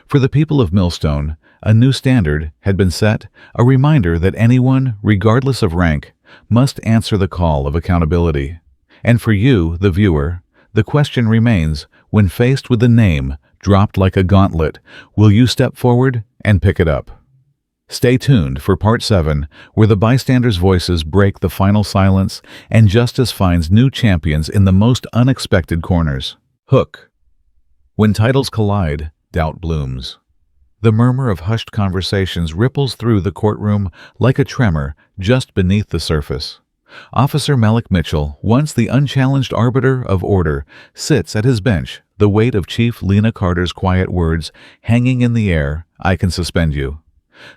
For the people of Millstone, a new standard had been set, a reminder that anyone, regardless of rank, must answer the call of accountability. And for you, the viewer, the question remains: when faced with the name dropped like a gauntlet, will you step forward and pick it up? Stay tuned for Part 7, where the bystanders' voices break the final silence and justice finds new champions in the most unexpected corners. Hook. When titles collide, doubt blooms. The murmur of hushed conversations ripples through the courtroom like a tremor just beneath the surface. Officer Malik Mitchell, once the unchallenged arbiter of order, sits at his bench, the weight of Chief Lena Carter's quiet words hanging in the air: "I can suspend you."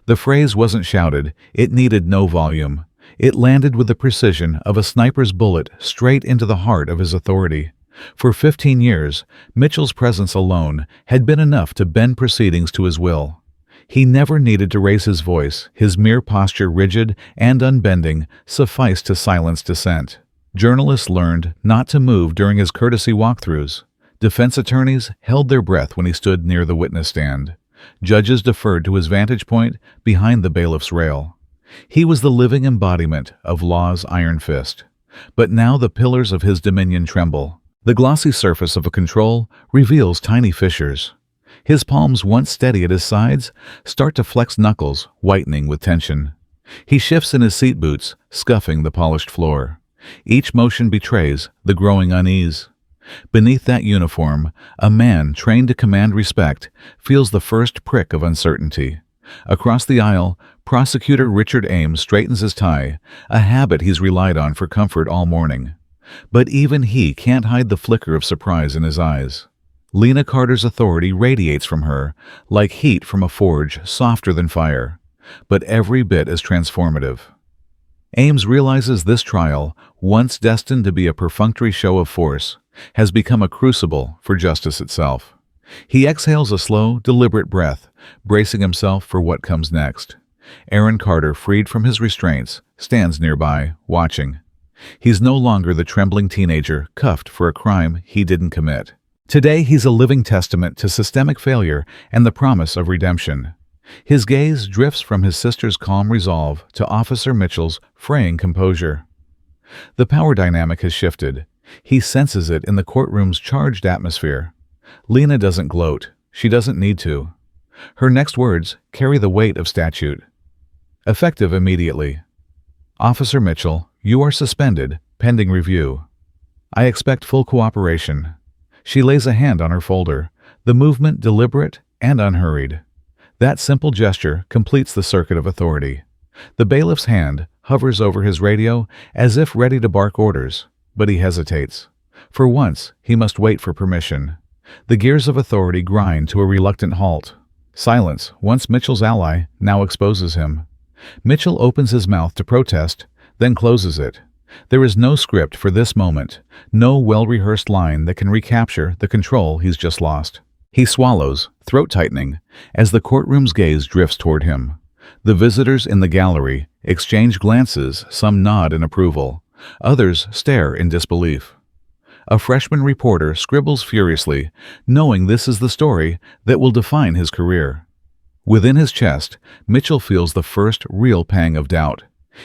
The phrase wasn't shouted, it needed no volume. It landed with the precision of a sniper's bullet straight into the heart of his authority. For 15 years, Mitchell's presence alone had been enough to bend proceedings to his will. He never needed to raise his voice, his mere posture, rigid and unbending, sufficed to silence dissent. Journalists learned not to move during his courtesy walkthroughs. Defense attorneys held their breath when he stood near the witness stand. Judges deferred to his vantage point behind the bailiff's rail. He was the living embodiment of law's iron fist. But now the pillars of his dominion tremble. The glossy surface of a control reveals tiny fissures. His palms, once steady at his sides, start to flex knuckles, whitening with tension. He shifts in his seat boots, scuffing the polished floor. Each motion betrays the growing unease. Beneath that uniform, a man trained to command respect feels the first prick of uncertainty. Across the aisle, Prosecutor Richard Ames straightens his tie, a habit he's relied on for comfort all morning. But even he can't hide the flicker of surprise in his eyes. Lena Carter's authority radiates from her, like heat from a forge, softer than fire, but every bit as transformative. Ames realizes this trial, once destined to be a perfunctory show of force, has become a crucible for justice itself. He exhales a slow, deliberate breath, bracing himself for what comes next. Aaron Carter, freed from his restraints, stands nearby, watching. He's no longer the trembling teenager cuffed for a crime he didn't commit. Today he's a living testament to systemic failure and the promise of redemption. His gaze drifts from his sister's calm resolve to Officer Mitchell's fraying composure. The power dynamic has shifted. He senses it in the courtroom's charged atmosphere. Lena doesn't gloat. She doesn't need to. Her next words carry the weight of statute. Effective immediately. Officer Mitchell, you are suspended, pending review. I expect full cooperation. She lays a hand on her folder, the movement deliberate and unhurried. That simple gesture completes the circuit of authority. The bailiff's hand hovers over his radio as if ready to bark orders, but he hesitates. For once, he must wait for permission. The gears of authority grind to a reluctant halt. Silence, once Mitchell's ally, now exposes him. Mitchell opens his mouth to protest, then closes it. There is no script for this moment, no well-rehearsed line that can recapture the control he's just lost. He swallows, throat tightening, as the courtroom's gaze drifts toward him. The visitors in the gallery exchange glances, some nod in approval. Others stare in disbelief. A freshman reporter scribbles furiously, knowing this is the story that will define his career. Within his chest, Mitchell feels the first real pang of doubt.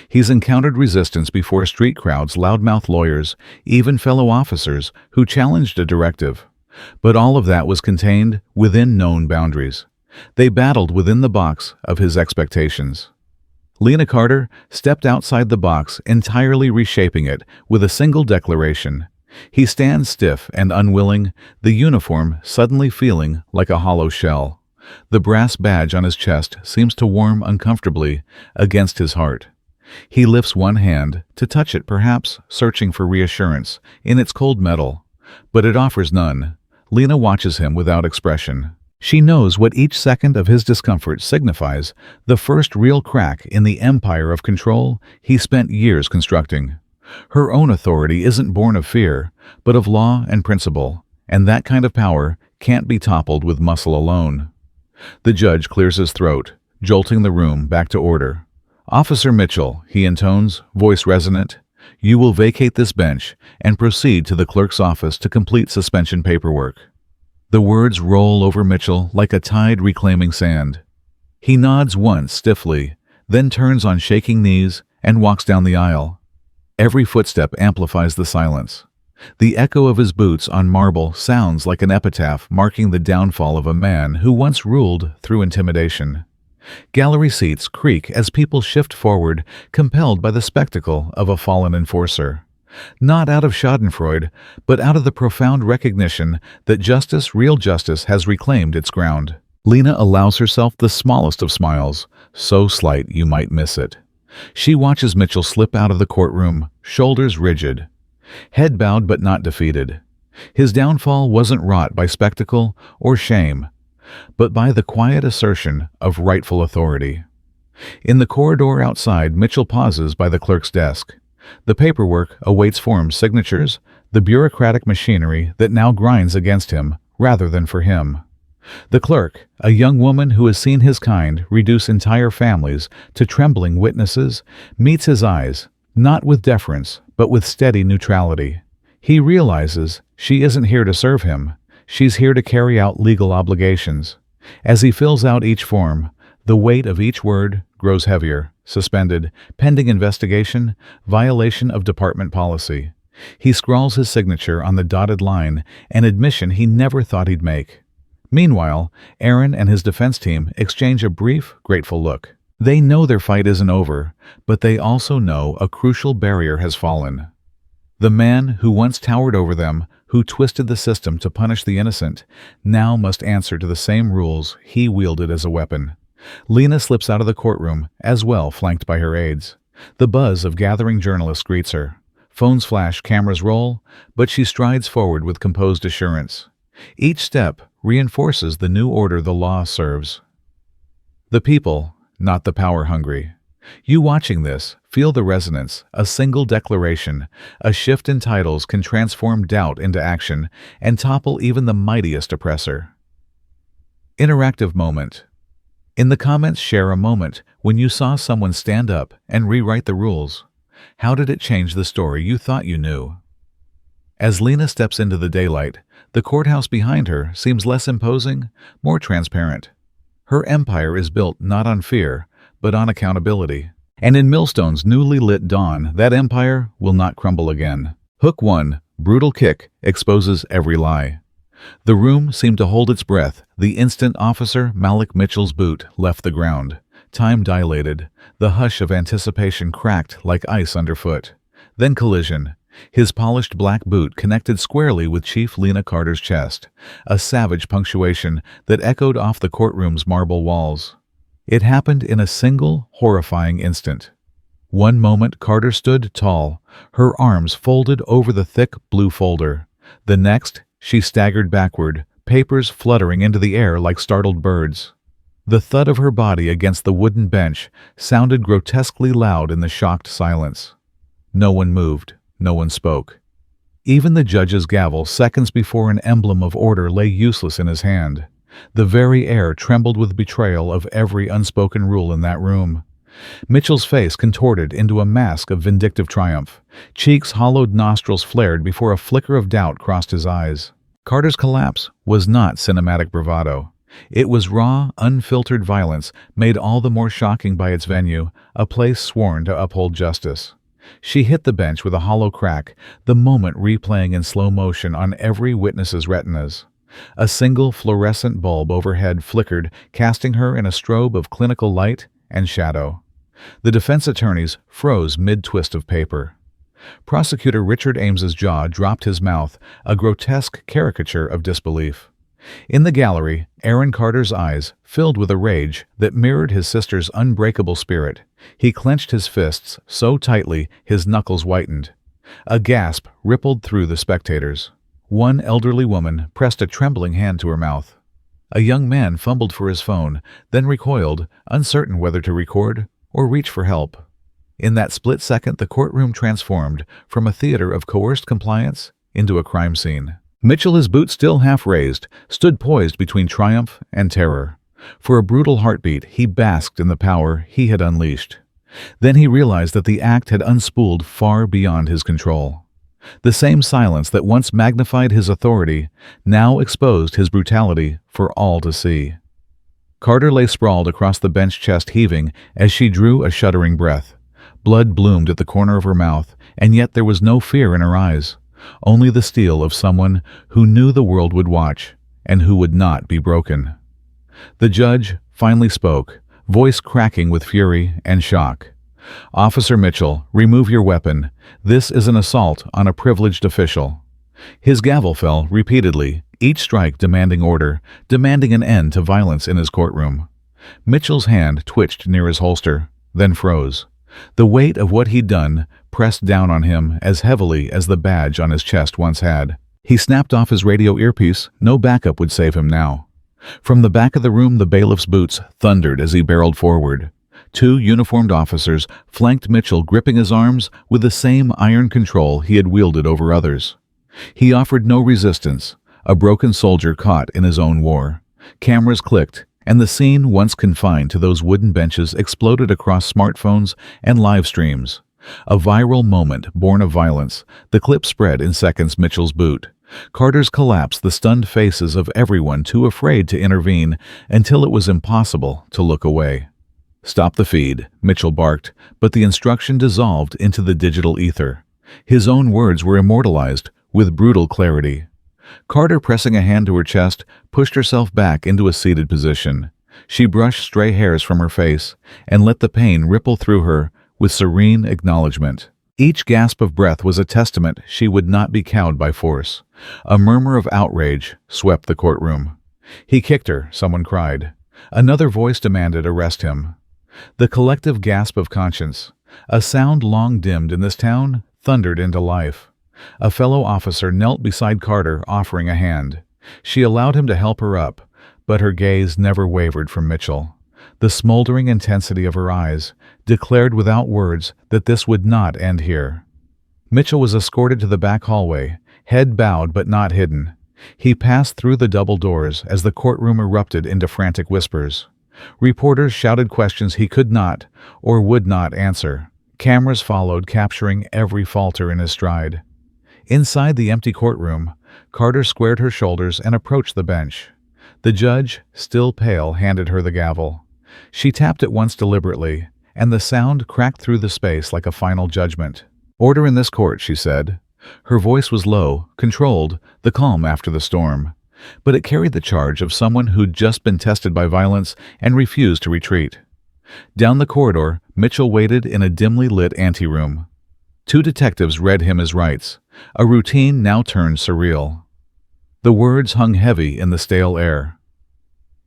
He's encountered resistance before street crowds, loudmouth lawyers, even fellow officers who challenged a directive. But all of that was contained within known boundaries. They battled within the box of his expectations. Lena Carter stepped outside the box, entirely reshaping it with a single declaration. He stands stiff and unwilling, the uniform suddenly feeling like a hollow shell. The brass badge on his chest seems to warm uncomfortably against his heart. He lifts one hand to touch it, perhaps searching for reassurance in its cold metal, but it offers none. Lena watches him without expression. She knows what each second of his discomfort signifies, the first real crack in the empire of control he spent years constructing. Her own authority isn't born of fear, but of law and principle, and that kind of power can't be toppled with muscle alone. The judge clears his throat, jolting the room back to order. Officer Mitchell, he intones, voice resonant, you will vacate this bench and proceed to the clerk's office to complete suspension paperwork. The words roll over Mitchell like a tide reclaiming sand. He nods once stiffly, then turns on shaking knees and walks down the aisle. Every footstep amplifies the silence. The echo of his boots on marble sounds like an epitaph marking the downfall of a man who once ruled through intimidation. Gallery seats creak as people shift forward, compelled by the spectacle of a fallen enforcer. Not out of schadenfreude, but out of the profound recognition that justice, real justice, has reclaimed its ground. Lena allows herself the smallest of smiles, so slight you might miss it. She watches Mitchell slip out of the courtroom, shoulders rigid. Head bowed but not defeated. His downfall wasn't wrought by spectacle or shame, but by the quiet assertion of rightful authority. In the corridor outside, Mitchell pauses by the clerk's desk. The paperwork awaits forms, signatures, the bureaucratic machinery that now grinds against him rather than for him. The clerk, a young woman who has seen his kind reduce entire families to trembling witnesses, meets his eyes, not with deference, but with steady neutrality. He realizes she isn't here to serve him. She's here to carry out legal obligations. As he fills out each form, the weight of each word grows heavier. Suspended, pending investigation, violation of department policy. He scrawls his signature on the dotted line, an admission he never thought he'd make. Meanwhile, Aaron and his defense team exchange a brief, grateful look. They know their fight isn't over, but they also know a crucial barrier has fallen. The man who once towered over them, who twisted the system to punish the innocent, now must answer to the same rules he wielded as a weapon. Lena slips out of the courtroom, as well flanked by her aides. The buzz of gathering journalists greets her. Phones flash, cameras roll, but she strides forward with composed assurance. Each step reinforces the new order the law serves. The people, not the power-hungry. You watching this, feel the resonance. A single declaration, a shift in titles can transform doubt into action and topple even the mightiest oppressor. Interactive moment. In the comments, share a moment when you saw someone stand up and rewrite the rules. How did it change the story you thought you knew? As Lena steps into the daylight, the courthouse behind her seems less imposing, more transparent. Her empire is built not on fear, but on accountability. And in Millstone's newly lit dawn, that empire will not crumble again. Hook 1, brutal kick, exposes every lie. The room seemed to hold its breath the instant Officer Malik Mitchell's boot left the ground. Time dilated. The hush of anticipation cracked like ice underfoot. Then collision. His polished black boot connected squarely with Chief Lena Carter's chest, a savage punctuation that echoed off the courtroom's marble walls. It happened in a single, horrifying instant. One moment Carter stood tall, her arms folded over the thick blue folder. The next, she staggered backward, papers fluttering into the air like startled birds. The thud of her body against the wooden bench sounded grotesquely loud in the shocked silence. No one moved, no one spoke. Even the judge's gavel seconds before an emblem of order lay useless in his hand. The very air trembled with betrayal of every unspoken rule in that room. Mitchell's face contorted into a mask of vindictive triumph. Cheeks' hollowed nostrils flared before a flicker of doubt crossed his eyes. Carter's collapse was not cinematic bravado. It was raw, unfiltered violence made all the more shocking by its venue, a place sworn to uphold justice. She hit the bench with a hollow crack, the moment replaying in slow motion on every witness's retinas. A single fluorescent bulb overhead flickered, casting her in a strobe of clinical light and shadow. The defense attorneys froze mid-twist of paper. Prosecutor Richard Ames's jaw dropped his mouth, a grotesque caricature of disbelief. In the gallery, Aaron Carter's eyes filled with a rage that mirrored his sister's unbreakable spirit. He clenched his fists so tightly his knuckles whitened. A gasp rippled through the spectators. One elderly woman pressed a trembling hand to her mouth. A young man fumbled for his phone, then recoiled, uncertain whether to record or reach for help. In that split second, the courtroom transformed from a theater of coerced compliance into a crime scene. Mitchell, his boot still half raised, stood poised between triumph and terror. For a brutal heartbeat, he basked in the power he had unleashed. Then he realized that the act had unspooled far beyond his control. The same silence that once magnified his authority now exposed his brutality for all to see. Carter lay sprawled across the bench, chest heaving as she drew a shuddering breath. Blood bloomed at the corner of her mouth, and yet there was no fear in her eyes, only the steel of someone who knew the world would watch and who would not be broken. The judge finally spoke, voice cracking with fury and shock. "Officer Mitchell, remove your weapon. This is an assault on a privileged official." His gavel fell repeatedly, each strike demanding order, demanding an end to violence in his courtroom. Mitchell's hand twitched near his holster, then froze. The weight of what he'd done pressed down on him as heavily as the badge on his chest once had. He snapped off his radio earpiece. No backup would save him now. From the back of the room, the bailiff's boots thundered as he barreled forward. Two uniformed officers flanked Mitchell, gripping his arms with the same iron control he had wielded over others. He offered no resistance, a broken soldier caught in his own war. Cameras clicked, and the scene once confined to those wooden benches exploded across smartphones and live streams. A viral moment born of violence, the clip spread in seconds. Mitchell's boot, Carter's collapse the stunned faces of everyone too afraid to intervene until it was impossible to look away. "Stop the feed," Mitchell barked, but the instruction dissolved into the digital ether. His own words were immortalized with brutal clarity. Carter, pressing a hand to her chest, pushed herself back into a seated position. She brushed stray hairs from her face and let the pain ripple through her with serene acknowledgement. Each gasp of breath was a testament she would not be cowed by force. A murmur of outrage swept the courtroom. "He kicked her," someone cried. Another voice demanded arrest him. The collective gasp of conscience, a sound long dimmed in this town, thundered into life. A fellow officer knelt beside Carter, offering a hand. She allowed him to help her up, but her gaze never wavered from Mitchell. The smoldering intensity of her eyes declared without words that this would not end here. Mitchell was escorted to the back hallway, head bowed but not hidden. He passed through the double doors as the courtroom erupted into frantic whispers. Reporters shouted questions he could not or would not answer. Cameras followed, capturing every falter in his stride. Inside the empty courtroom, Carter squared her shoulders and approached the bench. The judge, still pale, handed her the gavel. She tapped it once deliberately, and the sound cracked through the space like a final judgment. "Order in this court," she said. Her voice was low, controlled, the calm after the storm. But it carried the charge of someone who'd just been tested by violence and refused to retreat. Down the corridor, Mitchell waited in a dimly lit anteroom. Two detectives read him his rights, a routine now turned surreal. The words hung heavy in the stale air.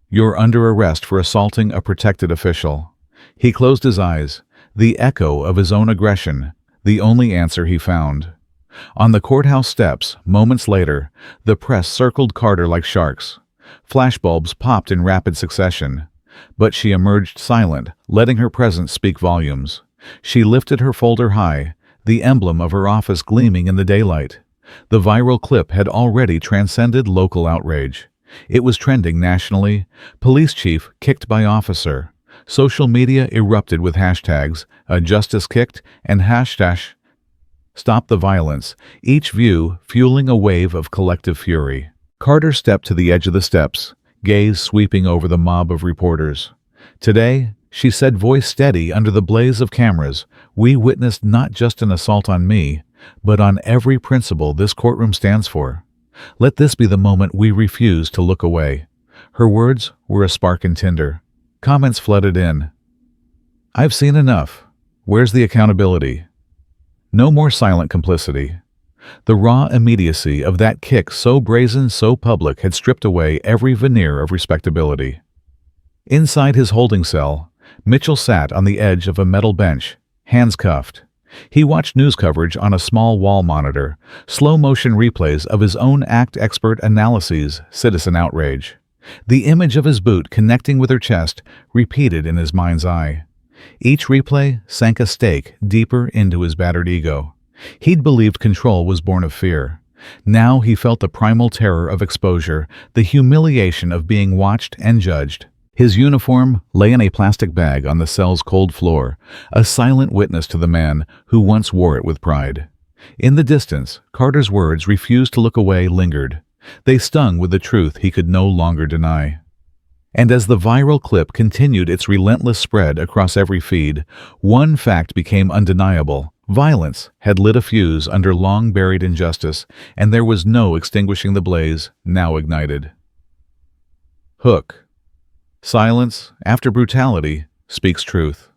"You're under arrest for assaulting a protected official." He closed his eyes, the echo of his own aggression, the only answer he found. On the courthouse steps, moments later, the press circled Carter like sharks. Flashbulbs popped in rapid succession. But she emerged silent, letting her presence speak volumes. She lifted her folder high, the emblem of her office gleaming in the daylight. The viral clip had already transcended local outrage. It was trending nationally. Police chief kicked by officer. Social media erupted with hashtags, "A Justice Kicked" and hashtag "Stop the Violence," each view fueling a wave of collective fury. Carter stepped to the edge of the steps, gaze sweeping over the mob of reporters. "Today," she said, voice steady under the blaze of cameras, "we witnessed not just an assault on me, but on every principle this courtroom stands for. Let this be the moment we refuse to look away." Her words were a spark in tinder. Comments flooded in. "I've seen enough. Where's the accountability?" No more silent complicity. The raw immediacy of that kick, so brazen, so public, had stripped away every veneer of respectability. Inside his holding cell, Mitchell sat on the edge of a metal bench, hands cuffed. He watched news coverage on a small wall monitor, slow-motion replays of his own act-expert analyses, citizen outrage. The image of his boot connecting with her chest repeated in his mind's eye. Each replay sank a stake deeper into his battered ego. He'd believed control was born of fear. Now he felt the primal terror of exposure, the humiliation of being watched and judged. His uniform lay in a plastic bag on the cell's cold floor, a silent witness to the man who once wore it with pride. In the distance, Carter's words, "refused to look away," lingered. They stung with the truth he could no longer deny. And as the viral clip continued its relentless spread across every feed, one fact became undeniable. Violence had lit a fuse under long-buried injustice, and there was no extinguishing the blaze now ignited. Hook. Silence, after brutality, speaks truth.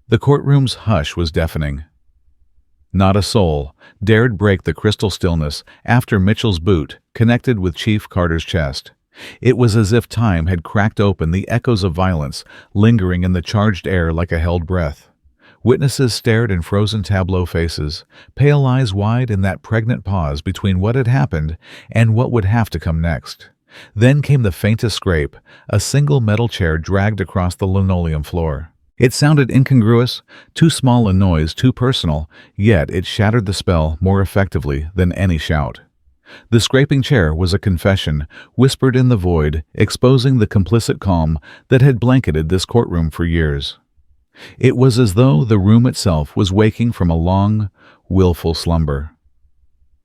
The courtroom's hush was deafening. Not a soul dared break the crystal stillness after Mitchell's boot connected with Chief Carter's chest. It was as if time had cracked open, the echoes of violence lingering in the charged air like a held breath. Witnesses stared in frozen tableau faces, pale eyes wide in that pregnant pause between what had happened and what would have to come next. Then came the faintest scrape, a single metal chair dragged across the linoleum floor. It sounded incongruous, too small a noise, too personal, yet it shattered the spell more effectively than any shout. The scraping chair was a confession, whispered in the void, exposing the complicit calm that had blanketed this courtroom for years. It was as though the room itself was waking from a long, willful slumber.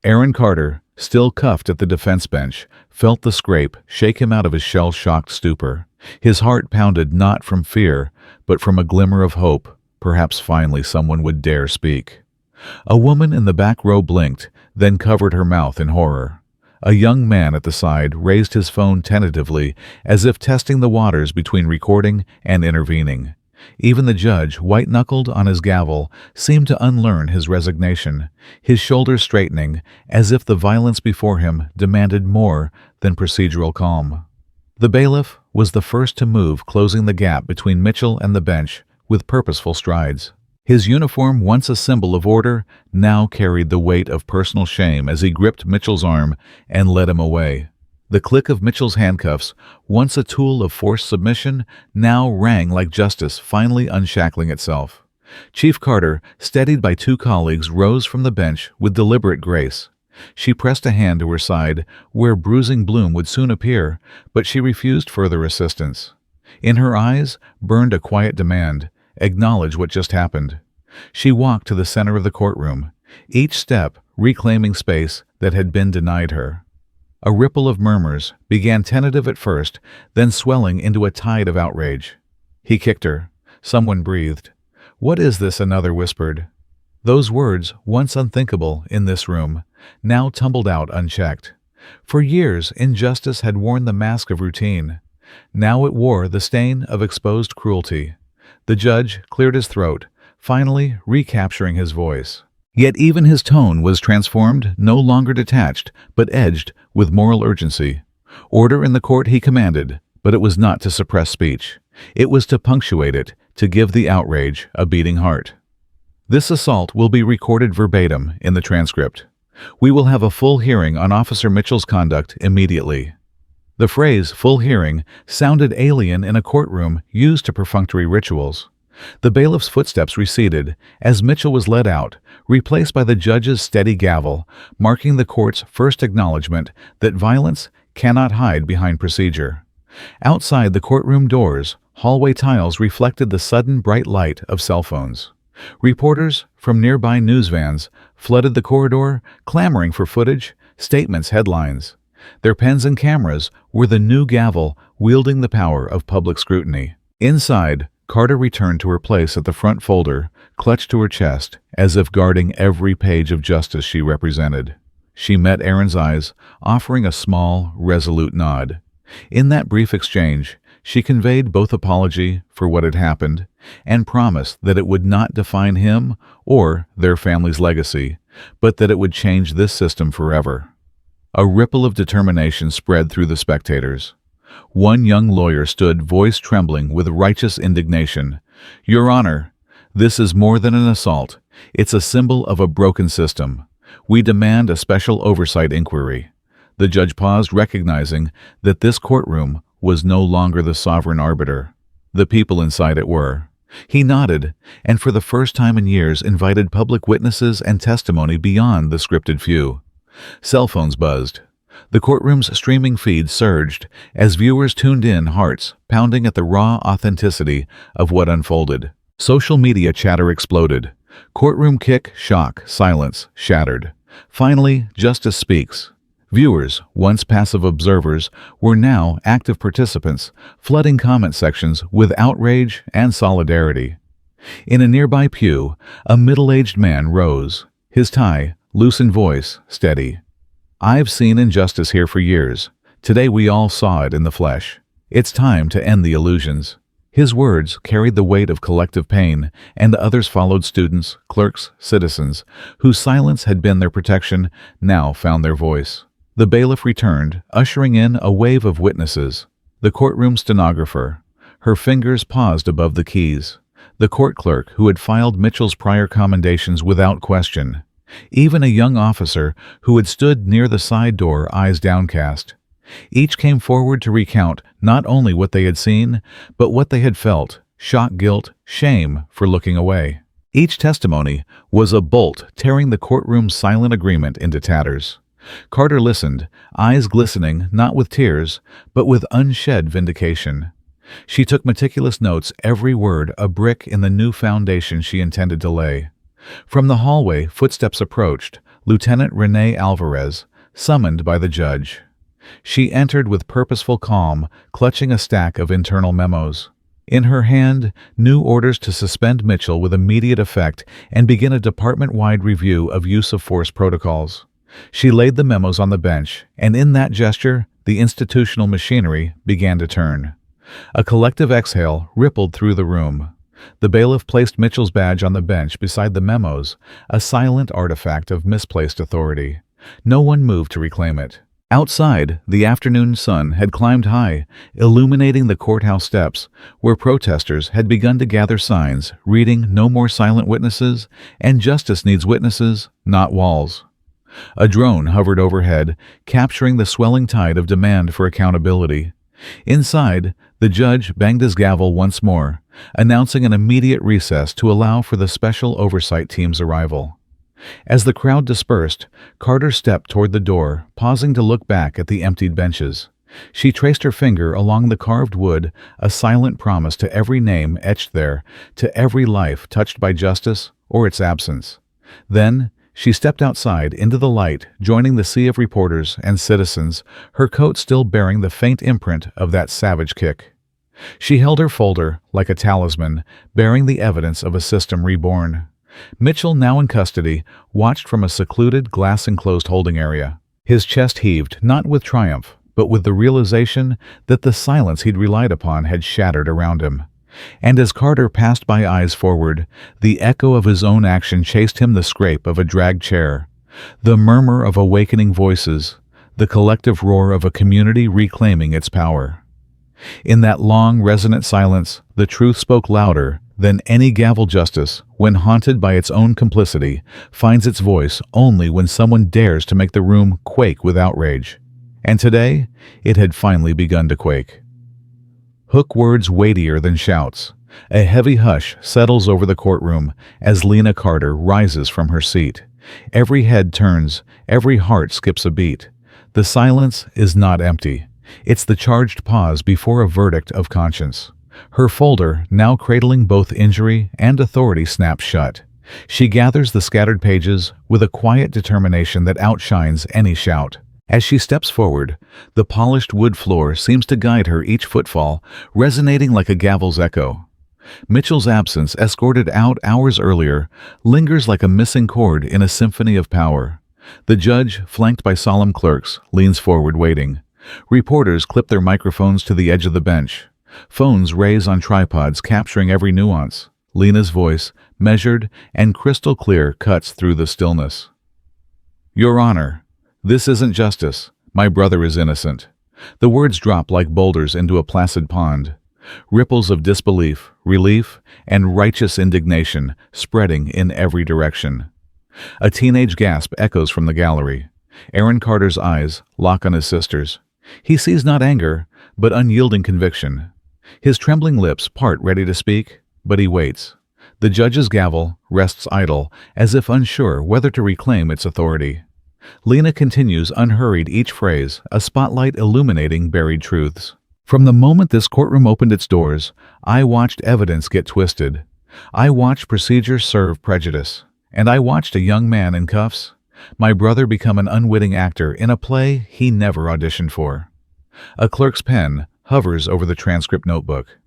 Aaron Carter, still cuffed at the defense bench, felt the scrape shake him out of his shell-shocked stupor. His heart pounded not from fear, but from a glimmer of hope. Perhaps finally someone would dare speak. A woman in the back row blinked, then covered her mouth in horror. A young man at the side raised his phone tentatively, as if testing the waters between recording and intervening. Even the judge, white-knuckled on his gavel, seemed to unlearn his resignation, his shoulders straightening, as if the violence before him demanded more than procedural calm. The bailiff was the first to move, closing the gap between Mitchell and the bench with purposeful strides. His uniform, once a symbol of order, now carried the weight of personal shame as he gripped Mitchell's arm and led him away. The click of Mitchell's handcuffs, once a tool of forced submission, now rang like justice finally unshackling itself. Chief Carter, steadied by two colleagues, rose from the bench with deliberate grace. She pressed a hand to her side, where bruising bloom would soon appear, but she refused further assistance. In her eyes burned a quiet demand: acknowledge what just happened. She walked to the center of the courtroom, each step reclaiming space that had been denied her. A ripple of murmurs began, tentative at first, then swelling into a tide of outrage. He kicked her. Someone breathed. "What is this?" another whispered. Those words, once unthinkable in this room, now tumbled out unchecked. For years, injustice had worn the mask of routine. Now it wore the stain of exposed cruelty. The judge cleared his throat, finally recapturing his voice. Yet even his tone was transformed, no longer detached, but edged with moral urgency. Order in the court, he commanded, but it was not to suppress speech. It was to punctuate it, to give the outrage a beating heart. This assault will be recorded verbatim in the transcript. We will have a full hearing on Officer Mitchell's conduct immediately. The phrase "full hearing" sounded alien in a courtroom used to perfunctory rituals. The bailiff's footsteps receded as Mitchell was led out, replaced by the judge's steady gavel, marking the court's first acknowledgement that violence cannot hide behind procedure. Outside the courtroom doors, hallway tiles reflected the sudden bright light of cell phones. Reporters from nearby news vans flooded the corridor, clamoring for footage, statements, headlines. Their pens and cameras were the new gavel wielding the power of public scrutiny. Inside, Carter returned to her place at the front folder, clutched to her chest, as if guarding every page of justice she represented. She met Aaron's eyes, offering a small, resolute nod. In that brief exchange, she conveyed both apology for what had happened and promise that it would not define him or their family's legacy, but that it would change this system forever. A ripple of determination spread through the spectators. One young lawyer stood, voice trembling with righteous indignation. "Your Honor, this is more than an assault. It's a symbol of a broken system. We demand a special oversight inquiry." The judge paused, recognizing that this courtroom was no longer the sovereign arbiter. The people inside it were. He nodded, and for the first time in years invited public witnesses and testimony beyond the scripted few. Cell phones buzzed. The courtroom's streaming feed surged as viewers tuned in, hearts pounding at the raw authenticity of what unfolded. Social media chatter exploded. Courtroom kick, shock, silence, shattered. Finally, justice speaks. Viewers, once passive observers, were now active participants, flooding comment sections with outrage and solidarity. In a nearby pew, a middle-aged man rose, his tie, loose in voice, steady. "I've seen injustice here for years. Today we all saw it in the flesh. It's time to end the illusions." His words carried the weight of collective pain, and others followed. Students, clerks, citizens, whose silence had been their protection, now found their voice. The bailiff returned, ushering in a wave of witnesses. The courtroom stenographer. Her fingers paused above the keys. The court clerk who had filed Mitchell's prior commendations without question. Even a young officer who had stood near the side door, eyes downcast. Each came forward to recount not only what they had seen, but what they had felt: shock, guilt, shame for looking away. Each testimony was a bolt tearing the courtroom's silent agreement into tatters. Carter listened, eyes glistening not with tears, but with unshed vindication. She took meticulous notes, every word a brick in the new foundation she intended to lay. From the hallway, footsteps approached. Lieutenant Renee Alvarez, summoned by the judge. She entered with purposeful calm, clutching a stack of internal memos. In her hand, new orders to suspend Mitchell with immediate effect and begin a department-wide review of use of force protocols. She laid the memos on the bench, and in that gesture, the institutional machinery began to turn. A collective exhale rippled through the room. The bailiff placed Mitchell's badge on the bench beside the memos, a silent artifact of misplaced authority. No one moved to reclaim it. Outside, the afternoon sun had climbed high, illuminating the courthouse steps, where protesters had begun to gather signs reading "No more silent witnesses" and "Justice needs witnesses, not walls." A drone hovered overhead, capturing the swelling tide of demand for accountability. Inside, the judge banged his gavel once more, announcing an immediate recess to allow for the special oversight team's arrival. As the crowd dispersed, Carter stepped toward the door, pausing to look back at the emptied benches. She traced her finger along the carved wood, a silent promise to every name etched there, to every life touched by justice or its absence. Then, she stepped outside into the light, joining the sea of reporters and citizens, her coat still bearing the faint imprint of that savage kick. She held her folder like a talisman, bearing the evidence of a system reborn. Mitchell, now in custody, watched from a secluded, glass-enclosed holding area. His chest heaved, not with triumph, but with the realization that the silence he'd relied upon had shattered around him. And as Carter passed by eyes forward, the echo of his own action chased him the scrape of a dragged chair, the murmur of awakening voices, the collective roar of a community reclaiming its power. In that long, resonant silence, the truth spoke louder than any gavel. Justice, when haunted by its own complicity, finds its voice only when someone dares to make the room quake with outrage. And today, it had finally begun to quake. Hook words weightier than shouts. A heavy hush settles over the courtroom as Lena Carter rises from her seat. Every head turns, every heart skips a beat. The silence is not empty. It's the charged pause before a verdict of conscience. Her folder, now cradling both injury and authority, snaps shut. She gathers the scattered pages with a quiet determination that outshines any shout. As she steps forward, the polished wood floor seems to guide her each footfall, resonating like a gavel's echo. Mitchell's absence, escorted out hours earlier, lingers like a missing chord in a symphony of power. The judge, flanked by solemn clerks, leans forward waiting. Reporters clip their microphones to the edge of the bench. Phones raise on tripods, capturing every nuance. Lena's voice, measured and crystal clear, cuts through the stillness. "Your Honor, this isn't justice. My brother is innocent." The words drop like boulders into a placid pond. Ripples of disbelief, relief, and righteous indignation spreading in every direction. A teenage gasp echoes from the gallery. Aaron Carter's eyes lock on his sister's. He sees not anger, but unyielding conviction. His trembling lips part, ready to speak, but he waits. The judge's gavel rests idle, as if unsure whether to reclaim its authority. Lena continues unhurried each phrase, a spotlight illuminating buried truths. "From the moment this courtroom opened its doors, I watched evidence get twisted. I watched procedures serve prejudice. And I watched a young man in cuffs, my brother, become an unwitting actor in a play he never auditioned for." A clerk's pen hovers over the transcript notebook.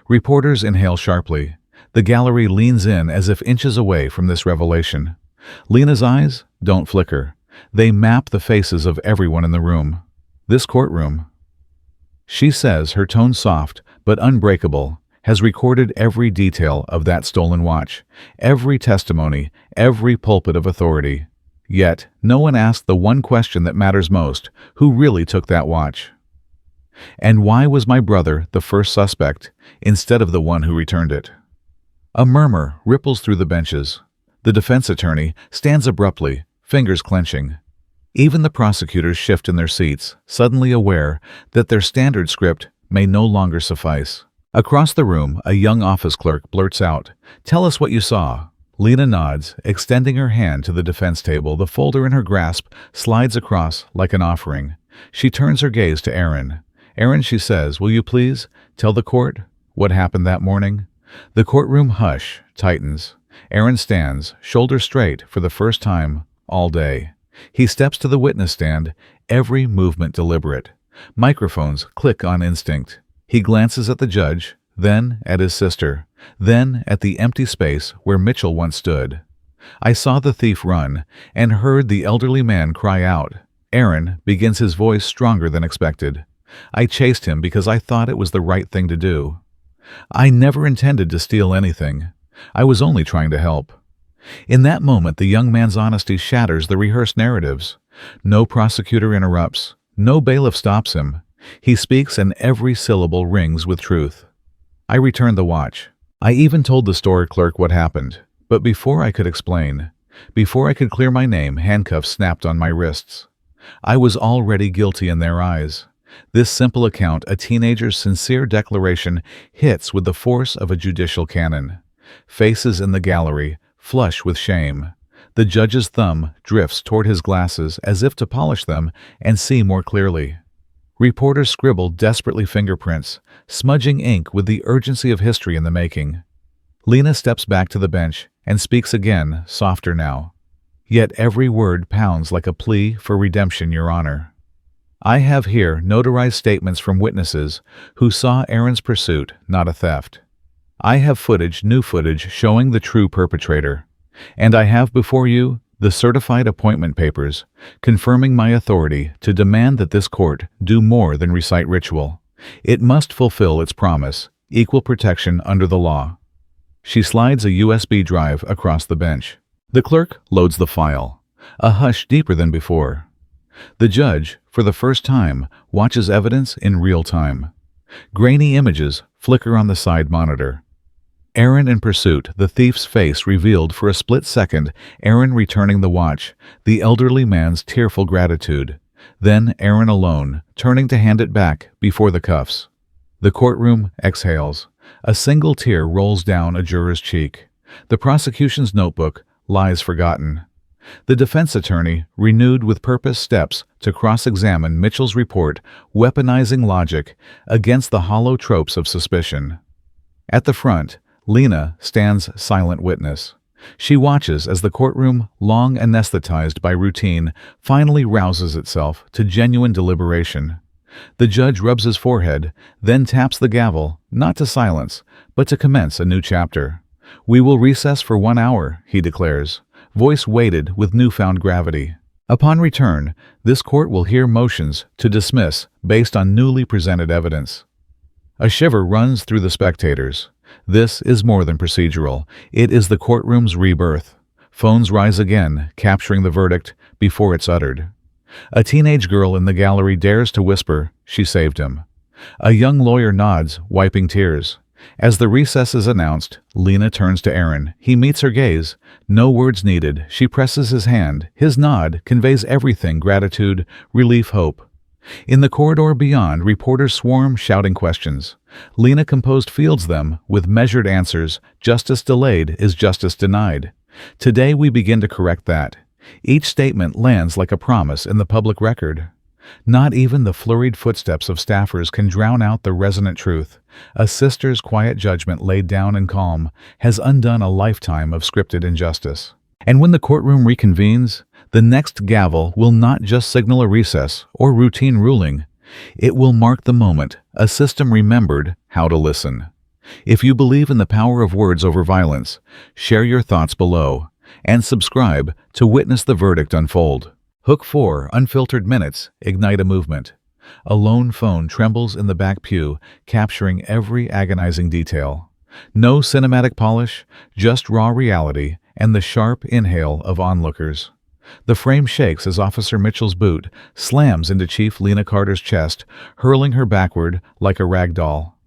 Reporters inhale sharply. The gallery leans in as if inches away from this revelation. Lena's eyes don't flicker. They map the faces of everyone in the room. This courtroom, she says, her tone soft but unbreakable, has recorded every detail of that stolen watch, every testimony, every pulpit of authority. Yet, no one asked the one question that matters most: who really took that watch? And why was my brother the first suspect, instead of the one who returned it? A murmur ripples through the benches. The defense attorney stands abruptly, fingers clenching. Even the prosecutors shift in their seats, suddenly aware that their standard script may no longer suffice. Across the room, a young office clerk blurts out, "Tell us what you saw." Lena nods, extending her hand to the defense table. The folder in her grasp slides across like an offering. She turns her gaze to Aaron. "Aaron," she says, "will you please tell the court what happened that morning?" The courtroom hush tightens. Aaron stands, shoulders straight, for the first time all day. He steps to the witness stand, every movement deliberate. Microphones click on instinct. He glances at the judge, then at his sister, then at the empty space where Mitchell once stood. I saw the thief run, and heard the elderly man cry out. Aaron begins his voice stronger than expected. I chased him because I thought it was the right thing to do. I never intended to steal anything. I was only trying to help. In that moment, the young man's honesty shatters the rehearsed narratives. No prosecutor interrupts. No bailiff stops him. He speaks and every syllable rings with truth. I returned the watch. I even told the store clerk what happened. But before I could explain, before I could clear my name, handcuffs snapped on my wrists. I was already guilty in their eyes. This simple account, a teenager's sincere declaration, hits with the force of a judicial cannon. Faces in the gallery, flush with shame. The judge's thumb drifts toward his glasses as if to polish them and see more clearly. Reporters scribble desperately fingerprints, smudging ink with the urgency of history in the making. Lena steps back to the bench and speaks again, softer now. Yet every word pounds like a plea for redemption, Your Honor. I have here notarized statements from witnesses who saw Aaron's pursuit, not a theft. I have new footage showing the true perpetrator. And I have before you the certified appointment papers, confirming my authority to demand that this court do more than recite ritual. It must fulfill its promise, equal protection under the law. She slides a USB drive across the bench. The clerk loads the file. A hush deeper than before. The judge, for the first time, watches evidence in real time. Grainy images flicker on the side monitor. Aaron in pursuit, the thief's face revealed for a split second, Aaron returning the watch, the elderly man's tearful gratitude. Then Aaron alone, turning to hand it back before the cuffs. The courtroom exhales. A single tear rolls down a juror's cheek. The prosecution's notebook lies forgotten. The defense attorney, renewed with purpose, steps to cross-examine Mitchell's report, weaponizing logic against the hollow tropes of suspicion. At the front, Lena stands silent witness. She watches as the courtroom, long anesthetized by routine, finally rouses itself to genuine deliberation. The judge rubs his forehead, then taps the gavel, not to silence, but to commence a new chapter. "We will recess for 1 hour," he declares, voice weighted with newfound gravity. Upon return, this court will hear motions to dismiss based on newly presented evidence. A shiver runs through the spectators. This is more than procedural. It is the courtroom's rebirth. Phones rise again, capturing the verdict before it's uttered. A teenage girl in the gallery dares to whisper, "She saved him." A young lawyer nods, wiping tears. As the recess is announced, Lena turns to Aaron. He meets her gaze. No words needed. She presses his hand. His nod conveys everything: gratitude, relief, hope. In the corridor beyond, reporters swarm, shouting questions. Lena composed fields them with measured answers. Justice delayed is justice denied. Today we begin to correct that. Each statement lands like a promise in the public record. Not even the flurried footsteps of staffers can drown out the resonant truth. A sister's quiet judgment laid down in calm has undone a lifetime of scripted injustice. And when the courtroom reconvenes, the next gavel will not just signal a recess or routine ruling. It will mark the moment a system remembered how to listen. If you believe in the power of words over violence, share your thoughts below and subscribe to witness the verdict unfold. Hook 4, Unfiltered Minutes, ignite a movement. A lone phone trembles in the back pew, capturing every agonizing detail. No cinematic polish, just raw reality and the sharp inhale of onlookers. The frame shakes as Officer Mitchell's boot slams into Chief Lena Carter's chest, hurling her backward like a rag doll.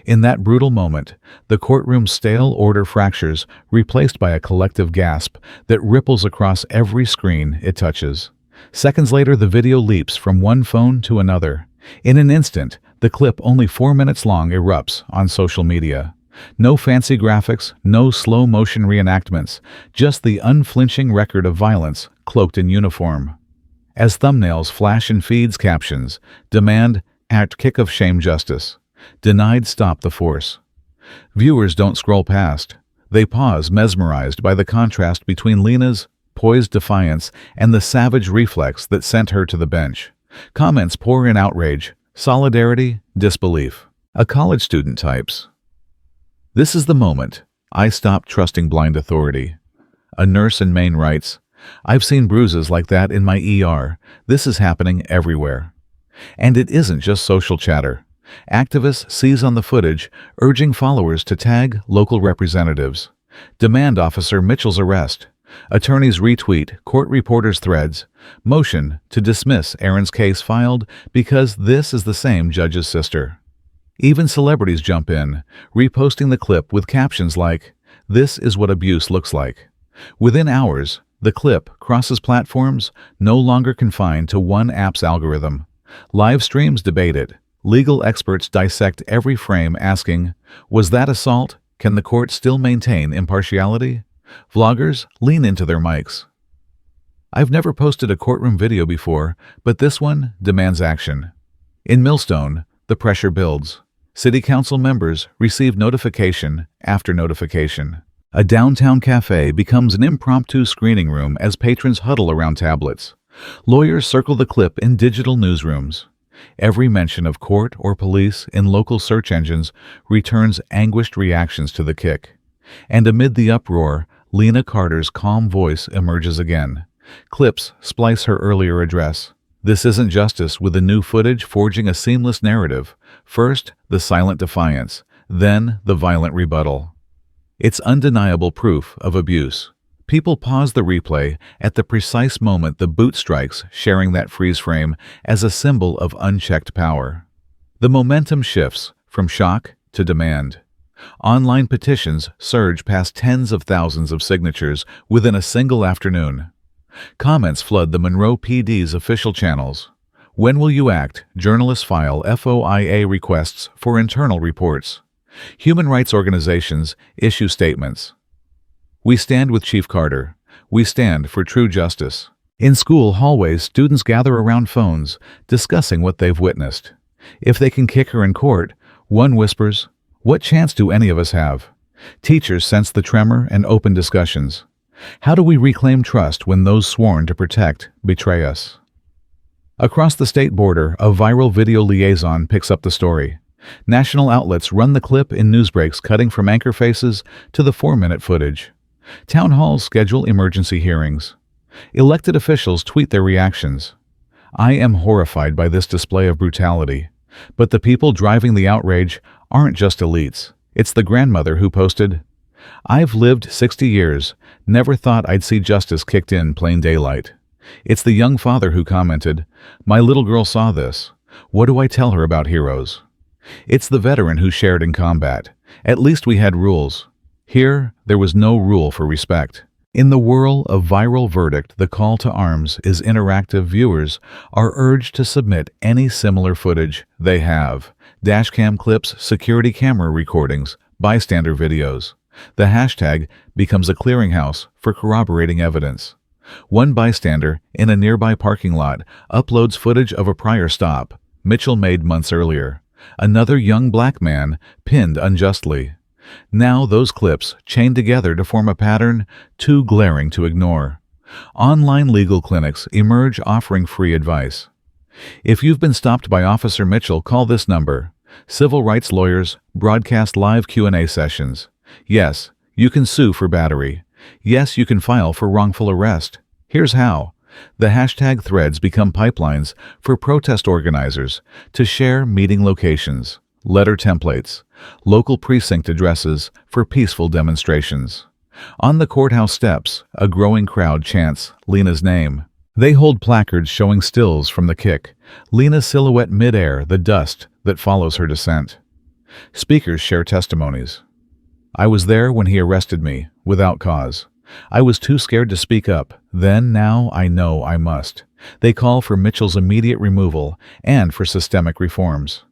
In that brutal moment, the courtroom's stale order fractures, replaced by a collective gasp that ripples across every screen it touches. Seconds later, the video leaps from one phone to another. In an instant, the clip, only 4 minutes long, erupts on social media. No fancy graphics, no slow-motion reenactments, just the unflinching record of violence cloaked in uniform. As thumbnails flash in feeds, captions: "Demand, act, kick of shame, justice. Denied, stop the force." Viewers don't scroll past. They pause, mesmerized by the contrast between Lena's poised defiance, and the savage reflex that sent her to the bench. Comments pour in outrage, solidarity, disbelief. A college student types, "This is the moment I stopped trusting blind authority." A nurse in Maine writes, "I've seen bruises like that in my ER. This is happening everywhere." And it isn't just social chatter. Activists seize on the footage, urging followers to tag local representatives. Demand Officer Mitchell's arrest. Attorneys retweet court reporters' threads. Motion to dismiss Aaron's case filed because this is the same judge's sister. Even celebrities jump in, reposting the clip with captions like, "This is what abuse looks like." Within hours, the clip crosses platforms, no longer confined to one app's algorithm. Live streams debate it. Legal experts dissect every frame asking, was that assault? Can the court still maintain impartiality? Vloggers lean into their mics. "I've never posted a courtroom video before, but this one demands action." In Millstone, the pressure builds. City council members receive notification after notification. A downtown cafe becomes an impromptu screening room as patrons huddle around tablets. Lawyers circle the clip in digital newsrooms. Every mention of court or police in local search engines returns anguished reactions to the kick. And amid the uproar, Lena Carter's calm voice emerges again. Clips splice her earlier address. This isn't justice, with the new footage forging a seamless narrative. First, the silent defiance, then the violent rebuttal. It's undeniable proof of abuse. People pause the replay at the precise moment the boot strikes, sharing that freeze frame as a symbol of unchecked power. The momentum shifts from shock to demand. Online petitions surge past tens of thousands of signatures within a single afternoon. Comments flood the Monroe PD's official channels. "When will you act?" Journalists file FOIA requests for internal reports. Human rights organizations issue statements. "We stand with Chief Carter. We stand for true justice." In school hallways, students gather around phones, discussing what they've witnessed. If they can kick her in court, one whispers, "What chance do any of us have?" Teachers sense the tremor and open discussions. How do we reclaim trust when those sworn to protect betray us? Across the state border, a viral video liaison picks up the story. National outlets run the clip in newsbreaks, cutting from anchor faces to the 4-minute footage. Town halls schedule emergency hearings. Elected officials tweet their reactions. "I am horrified by this display of brutality." But the people driving the outrage aren't just elites. It's the grandmother who posted, "I've lived 60 years, never thought I'd see justice kicked in plain daylight." It's the young father who commented, "My little girl saw this. What do I tell her about heroes?" It's the veteran who shared in combat, "At least we had rules." Here, there was no rule for respect. In the whirl of viral verdict, the call to arms is interactive. Viewers are urged to submit any similar footage they have. Dashcam clips, security camera recordings, bystander videos. The hashtag becomes a clearinghouse for corroborating evidence. One bystander in a nearby parking lot uploads footage of a prior stop Mitchell made months earlier. Another young black man pinned unjustly. Now those clips chain together to form a pattern too glaring to ignore. Online legal clinics emerge offering free advice. If you've been stopped by Officer Mitchell, call this number. Civil rights lawyers broadcast live Q&A sessions. Yes, you can sue for battery. Yes, you can file for wrongful arrest. Here's how. The hashtag threads become pipelines for protest organizers to share meeting locations, letter templates, local precinct addresses for peaceful demonstrations. On the courthouse steps, a growing crowd chants Lena's name. They hold placards showing stills from the kick, Lena's silhouette midair, the dust that follows her descent. Speakers share testimonies. "I was there when he arrested me, without cause. I was too scared to speak up. Then, now, I know I must." They call for Mitchell's immediate removal and for systemic reforms.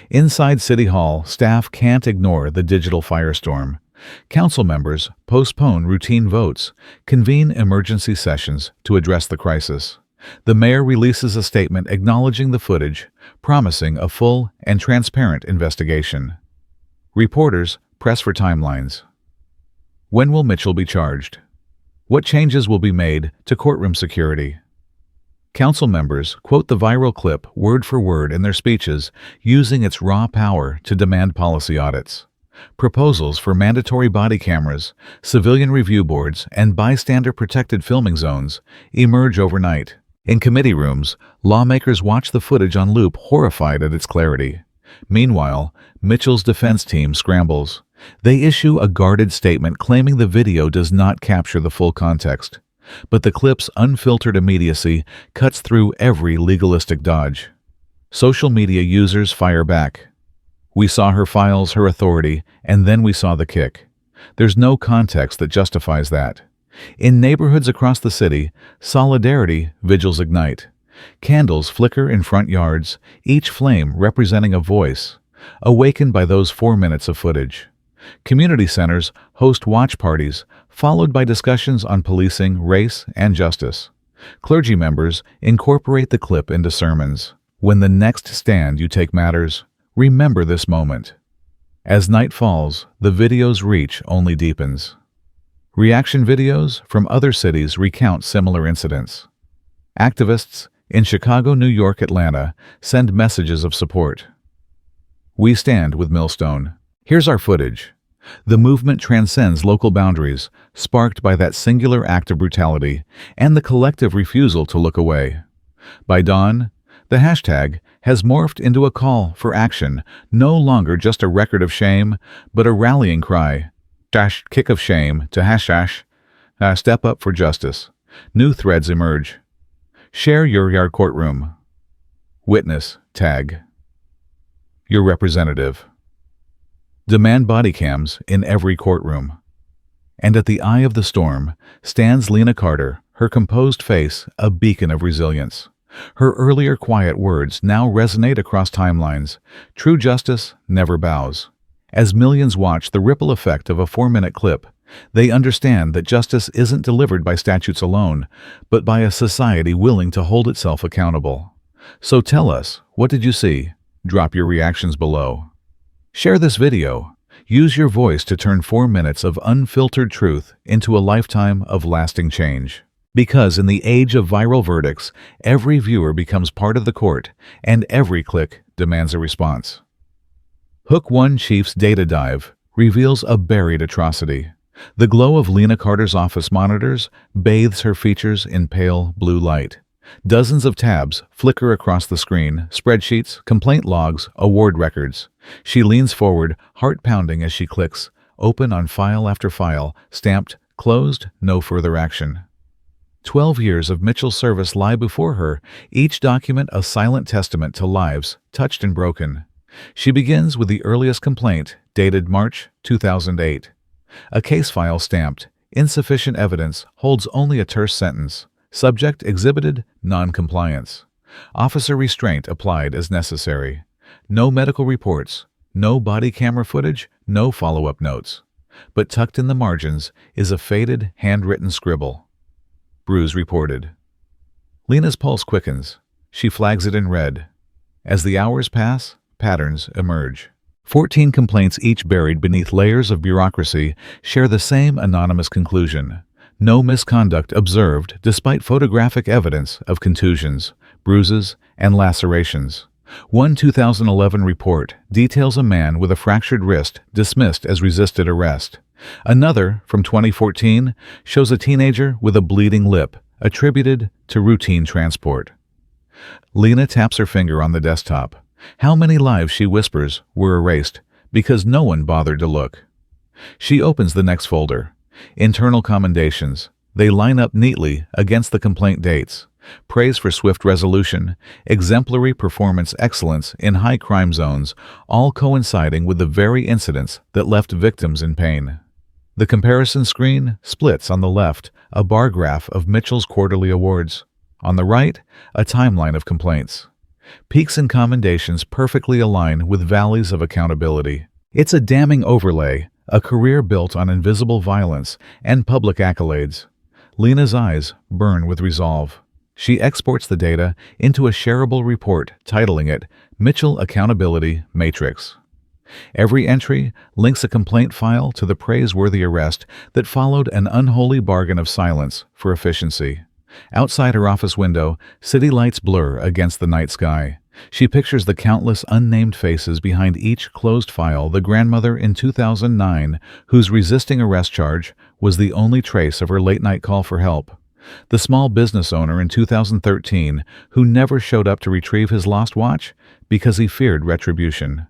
Inside City Hall, staff can't ignore the digital firestorm. Council members postpone routine votes, convene emergency sessions to address the crisis. The mayor releases a statement acknowledging the footage, promising a full and transparent investigation. Reporters press for timelines. When will Mitchell be charged? What changes will be made to courtroom security? Council members quote the viral clip word for word in their speeches, using its raw power to demand policy audits. Proposals for mandatory body cameras, civilian review boards, and bystander-protected filming zones emerge overnight. In committee rooms, lawmakers watch the footage on loop, horrified at its clarity. Meanwhile, Mitchell's defense team scrambles. They issue a guarded statement claiming the video does not capture the full context. But the clip's unfiltered immediacy cuts through every legalistic dodge. Social media users fire back. We saw her files, her authority, and then we saw the kick. There's no context that justifies that. In neighborhoods across the city, solidarity vigils ignite. Candles flicker in front yards, each flame representing a voice, awakened by those 4 minutes of footage. Community centers host watch parties, followed by discussions on policing, race, and justice. Clergy members incorporate the clip into sermons. When the next stand you take matters, remember this moment. As night falls, the video's reach only deepens. Reaction videos from other cities recount similar incidents. Activists in Chicago, New York, Atlanta send messages of support. We stand with Millstone. Here's our footage. The movement transcends local boundaries, sparked by that singular act of brutality and the collective refusal to look away. By dawn, the hashtag has morphed into a call for action, no longer just a record of shame, but a rallying cry. Kick of shame to hashtag step up for justice. New threads emerge. Share your courtroom. Witness tag your representative. Demand body cams in every courtroom. And at the eye of the storm stands Lena Carter, her composed face a beacon of resilience. Her earlier quiet words now resonate across timelines. True justice never bows. As millions watch the ripple effect of a 4-minute clip, they understand that justice isn't delivered by statutes alone, but by a society willing to hold itself accountable. So tell us, what did you see? Drop your reactions below. Share this video. Use your voice to turn 4 minutes of unfiltered truth into a lifetime of lasting change. Because in the age of viral verdicts, every viewer becomes part of the court, and every click demands a response. Hook 1 Chief's data dive reveals a buried atrocity. The glow of Lena Carter's office monitors bathes her features in pale blue light. Dozens of tabs flicker across the screen, spreadsheets, complaint logs, award records. She leans forward, heart pounding as she clicks, open on file after file, stamped, closed, no further action. 12 years of Mitchell's service lie before her, each document a silent testament to lives touched and broken. She begins with the earliest complaint, dated March 2008. A case file stamped, insufficient evidence, holds only a terse sentence. Subject exhibited non-compliance. Officer restraint applied as necessary. No medical reports, no body camera footage, no follow-up notes. But tucked in the margins is a faded, handwritten scribble. Bruise reported. Lena's pulse quickens. She flags it in red. As the hours pass, patterns emerge. 14 complaints, each buried beneath layers of bureaucracy, share the same anonymous conclusion. No misconduct observed despite photographic evidence of contusions, bruises, and lacerations. One 2011 report details a man with a fractured wrist dismissed as resisted arrest. Another, from 2014, shows a teenager with a bleeding lip, attributed to routine transport. Lena taps her finger on the desktop. How many lives, she whispers, were erased because no one bothered to look? She opens the next folder. Internal commendations. They line up neatly against the complaint dates. Praise for swift resolution, exemplary performance excellence in high crime zones, all coinciding with the very incidents that left victims in pain. The comparison screen splits on the left, a bar graph of Mitchell's quarterly awards. On the right, a timeline of complaints. Peaks and commendations perfectly align with valleys of accountability. It's a damning overlay, a career built on invisible violence and public accolades. Lena's eyes burn with resolve. She exports the data into a shareable report, titling it Mitchell Accountability Matrix. Every entry links a complaint file to the praiseworthy arrest that followed an unholy bargain of silence for efficiency. Outside her office window, city lights blur against the night sky. She pictures the countless unnamed faces behind each closed file, the grandmother in 2009 whose resisting arrest charge was the only trace of her late-night call for help. The small business owner in 2013 who never showed up to retrieve his lost watch because he feared retribution.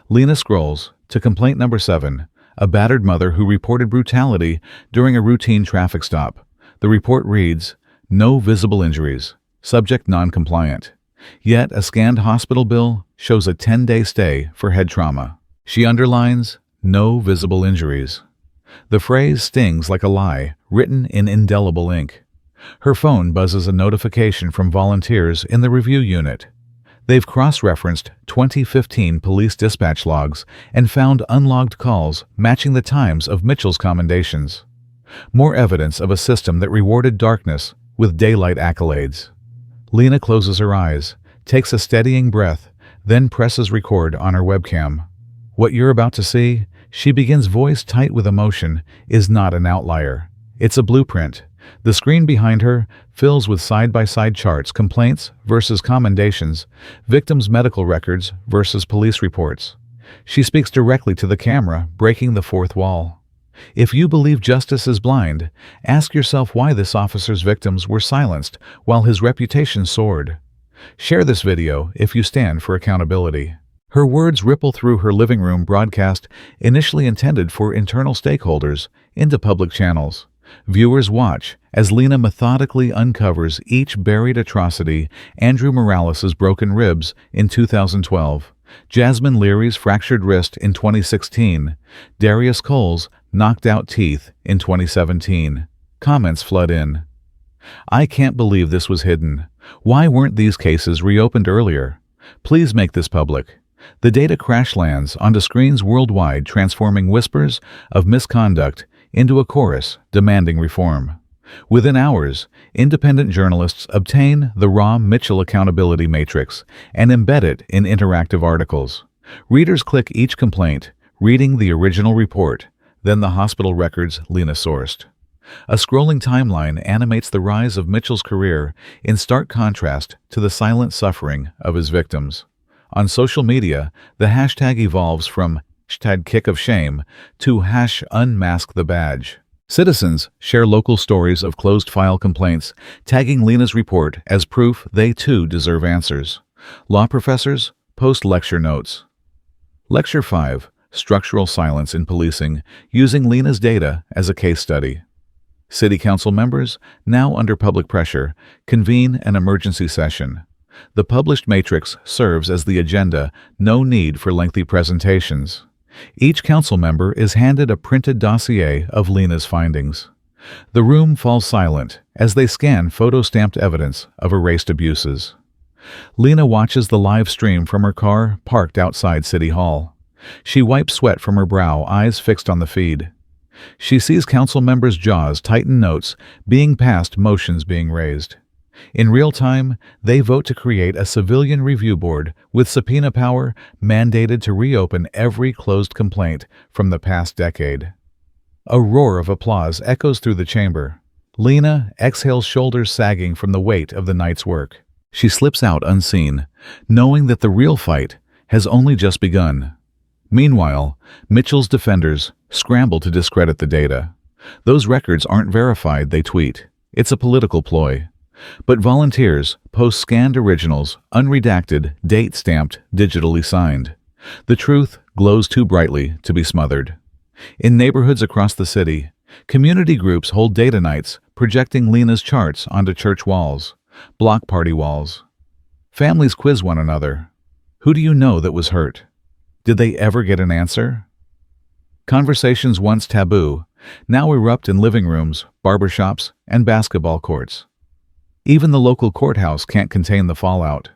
Lena scrolls to complaint number 7, a battered mother who reported brutality during a routine traffic stop. The report reads, "No visible injuries. Subject non-compliant." Yet a scanned hospital bill shows a 10-day stay for head trauma. She underlines, "No visible injuries." The phrase stings like a lie, written in indelible ink. Her phone buzzes a notification from volunteers in the review unit. They've cross-referenced 2015 police dispatch logs and found unlogged calls matching the times of Mitchell's commendations. More evidence of a system that rewarded darkness with daylight accolades. Lena closes her eyes, takes a steadying breath, then presses record on her webcam. What you're about to see, she begins, voice tight with emotion, is not an outlier. It's a blueprint. The screen behind her fills with side-by-side charts, complaints versus commendations, victims' medical records versus police reports. She speaks directly to the camera, breaking the fourth wall. If you believe justice is blind, ask yourself why this officer's victims were silenced while his reputation soared. Share this video if you stand for accountability. Her words ripple through her living room broadcast, initially intended for internal stakeholders, into public channels. Viewers watch as Lena methodically uncovers each buried atrocity: Andrew Morales' broken ribs in 2012, Jasmine Leary's fractured wrist in 2016, Darius Cole's knocked out teeth in 2017. Comments flood in. "I can't believe this was hidden. Why weren't these cases reopened earlier? Please make this public." The data crash lands onto screens worldwide, transforming whispers of misconduct into a chorus demanding reform. Within hours, independent journalists obtain the raw Mitchell accountability matrix and embed it in interactive articles. Readers click each complaint, reading the original report, then the hospital records Lena sourced. A scrolling timeline animates the rise of Mitchell's career in stark contrast to the silent suffering of his victims. On social media, the hashtag evolves from #KickOfShame to #UnmaskTheBadge. Citizens share local stories of closed-file complaints, tagging Lena's report as proof they too deserve answers. Law professors post lecture notes. Lecture 5, Structural Silence in Policing, using Lena's data as a case study. City council members, now under public pressure, convene an emergency session. The published matrix serves as the agenda, no need for lengthy presentations. Each council member is handed a printed dossier of Lena's findings. The room falls silent as they scan photo-stamped evidence of erased abuses. Lena watches the live stream from her car parked outside City Hall. She wipes sweat from her brow, eyes fixed on the feed. She sees council members' jaws tighten, notes being passed, motions being raised. In real time, they vote to create a civilian review board with subpoena power mandated to reopen every closed complaint from the past decade. A roar of applause echoes through the chamber. Lena exhales, shoulders sagging from the weight of the night's work. She slips out unseen, knowing that the real fight has only just begun. Meanwhile, Mitchell's defenders scramble to discredit the data. Those records aren't verified, they tweet. It's a political ploy. But volunteers post scanned originals, unredacted, date-stamped, digitally signed. The truth glows too brightly to be smothered. In neighborhoods across the city, community groups hold data nights, projecting Lena's charts onto church walls, block party walls. Families quiz one another. Who do you know that was hurt? Did they ever get an answer? Conversations once taboo now erupt in living rooms, barbershops, and basketball courts. Even the local courthouse can't contain the fallout.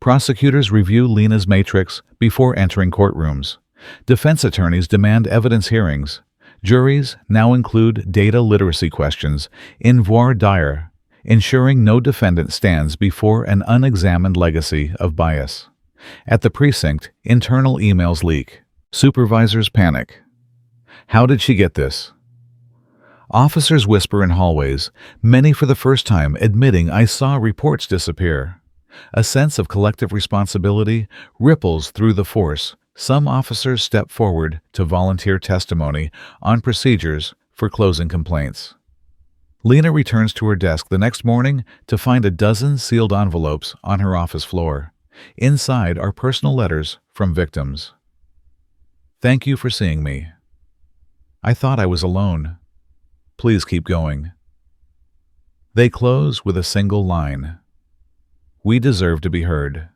Prosecutors review Lena's matrix before entering courtrooms. Defense attorneys demand evidence hearings. Juries now include data literacy questions in voir dire, ensuring no defendant stands before an unexamined legacy of bias. At the precinct, internal emails leak. Supervisors panic. How did she get this? Officers whisper in hallways, many for the first time admitting I saw reports disappear. A sense of collective responsibility ripples through the force. Some officers step forward to volunteer testimony on procedures for closing complaints. Lena returns to her desk the next morning to find a dozen sealed envelopes on her office floor. Inside are personal letters from victims. Thank you for seeing me. I thought I was alone. Please keep going. They close with a single line. We deserve to be heard.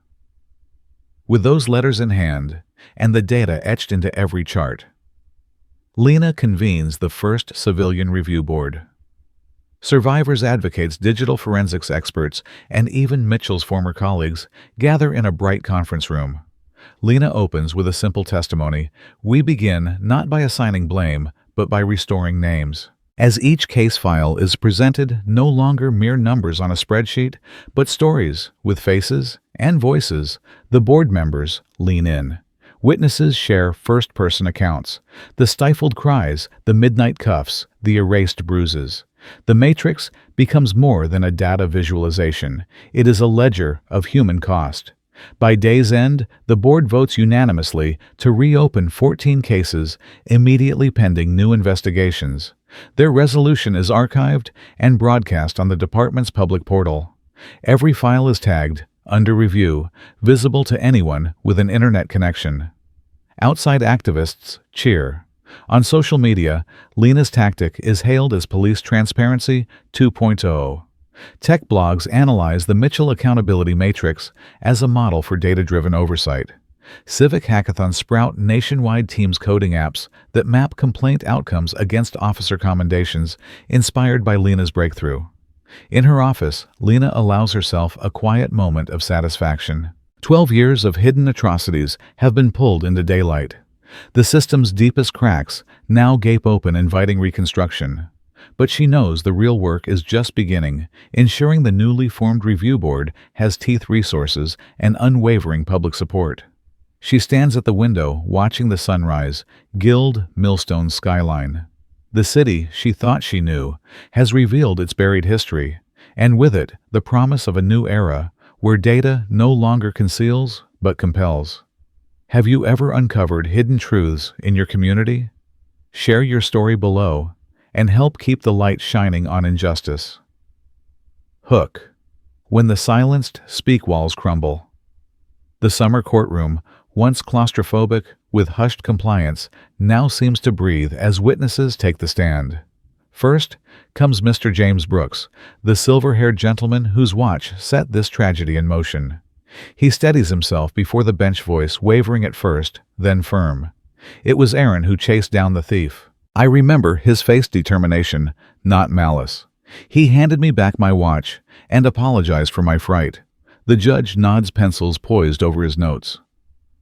With those letters in hand and the data etched into every chart, Lena convenes the first civilian review board. Survivors, advocates, digital forensics experts, and even Mitchell's former colleagues gather in a bright conference room. Lena opens with a simple testimony. We begin not by assigning blame, but by restoring names. As each case file is presented, no longer mere numbers on a spreadsheet, but stories with faces and voices, the board members lean in. Witnesses share first-person accounts. The stifled cries, the midnight cuffs, the erased bruises. The matrix becomes more than a data visualization. It is a ledger of human cost. By day's end, the board votes unanimously to reopen 14 cases immediately pending new investigations. Their resolution is archived and broadcast on the department's public portal. Every file is tagged, under review, visible to anyone with an internet connection. Outside activists cheer. On social media, Lena's tactic is hailed as Police Transparency 2.0. Tech blogs analyze the Mitchell Accountability Matrix as a model for data-driven oversight. Civic hackathons sprout nationwide teams coding apps that map complaint outcomes against officer commendations, inspired by Lena's breakthrough. In her office, Lena allows herself a quiet moment of satisfaction. 12 years of hidden atrocities have been pulled into daylight. The system's deepest cracks now gape open, inviting reconstruction. But she knows the real work is just beginning, ensuring the newly formed review board has teeth, resources, and unwavering public support. She stands at the window, watching the sunrise, gild Millstone's skyline. The city she thought she knew has revealed its buried history, and with it, the promise of a new era where data no longer conceals but compels. Have you ever uncovered hidden truths in your community? Share your story below and help keep the light shining on injustice. Hook. When the silenced speak walls crumble. The summer courtroom, once claustrophobic with hushed compliance, now seems to breathe as witnesses take the stand. First comes Mr. James Brooks, the silver-haired gentleman whose watch set this tragedy in motion. He steadies himself before the bench, voice wavering at first, then firm. It was Aaron who chased down the thief. I remember his face, determination, not malice. He handed me back my watch and apologized for my fright. The judge nods, pencils poised over his notes.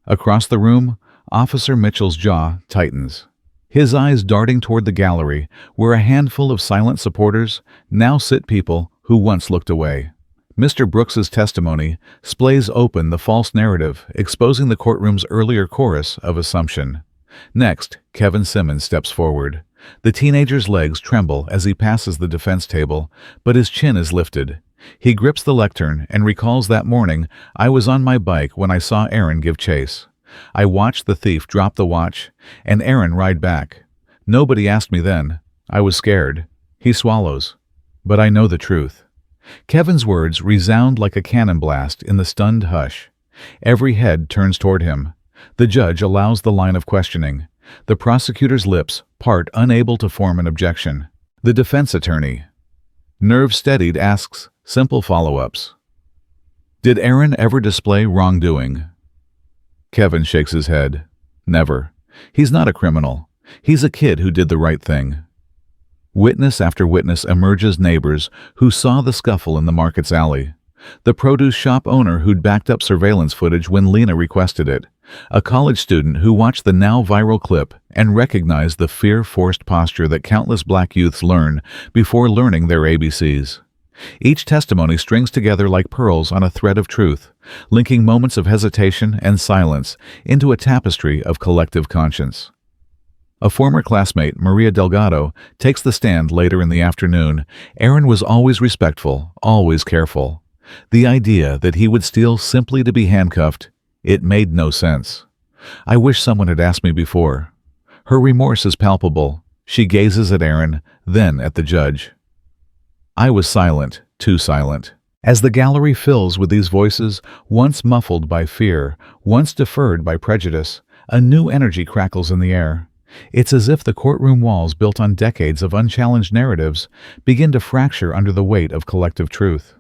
Across the room, Officer Mitchell's jaw tightens, his eyes darting toward the gallery where a handful of silent supporters now sit, people who once looked away. Mr. Brooks's testimony splays open the false narrative, exposing the courtroom's earlier chorus of assumption. Next, Kevin Simmons steps forward. The teenager's legs tremble as he passes the defense table, but his chin is lifted. He grips the lectern and recalls that morning, I was on my bike when I saw Aaron give chase. I watched the thief drop the watch and Aaron ride back. Nobody asked me then. I was scared. He swallows. But I know the truth. Kevin's words resound like a cannon blast in the stunned hush. Every head turns toward him. The judge allows the line of questioning. The prosecutor's lips part, unable to form an objection. The defense attorney, nerve steadied, asks simple follow-ups. Did Aaron ever display wrongdoing? Kevin shakes his head. Never. He's not a criminal. He's a kid who did the right thing. Witness after witness emerges, neighbors who saw the scuffle in the market's alley. The produce shop owner who'd backed up surveillance footage when Lena requested it. A college student who watched the now viral clip and recognized the fear-forced posture that countless black youths learn before learning their ABCs. Each testimony strings together like pearls on a thread of truth, linking moments of hesitation and silence into a tapestry of collective conscience. A former classmate, Maria Delgado, takes the stand later in the afternoon. Aaron was always respectful, always careful. The idea that he would steal simply to be handcuffed, it made no sense. I wish someone had asked me before. Her remorse is palpable. She gazes at Aaron, then at the judge. I was silent, too silent. As the gallery fills with these voices, once muffled by fear, once deferred by prejudice, a new energy crackles in the air. It's as if the courtroom walls built on decades of unchallenged narratives begin to fracture under the weight of collective truth.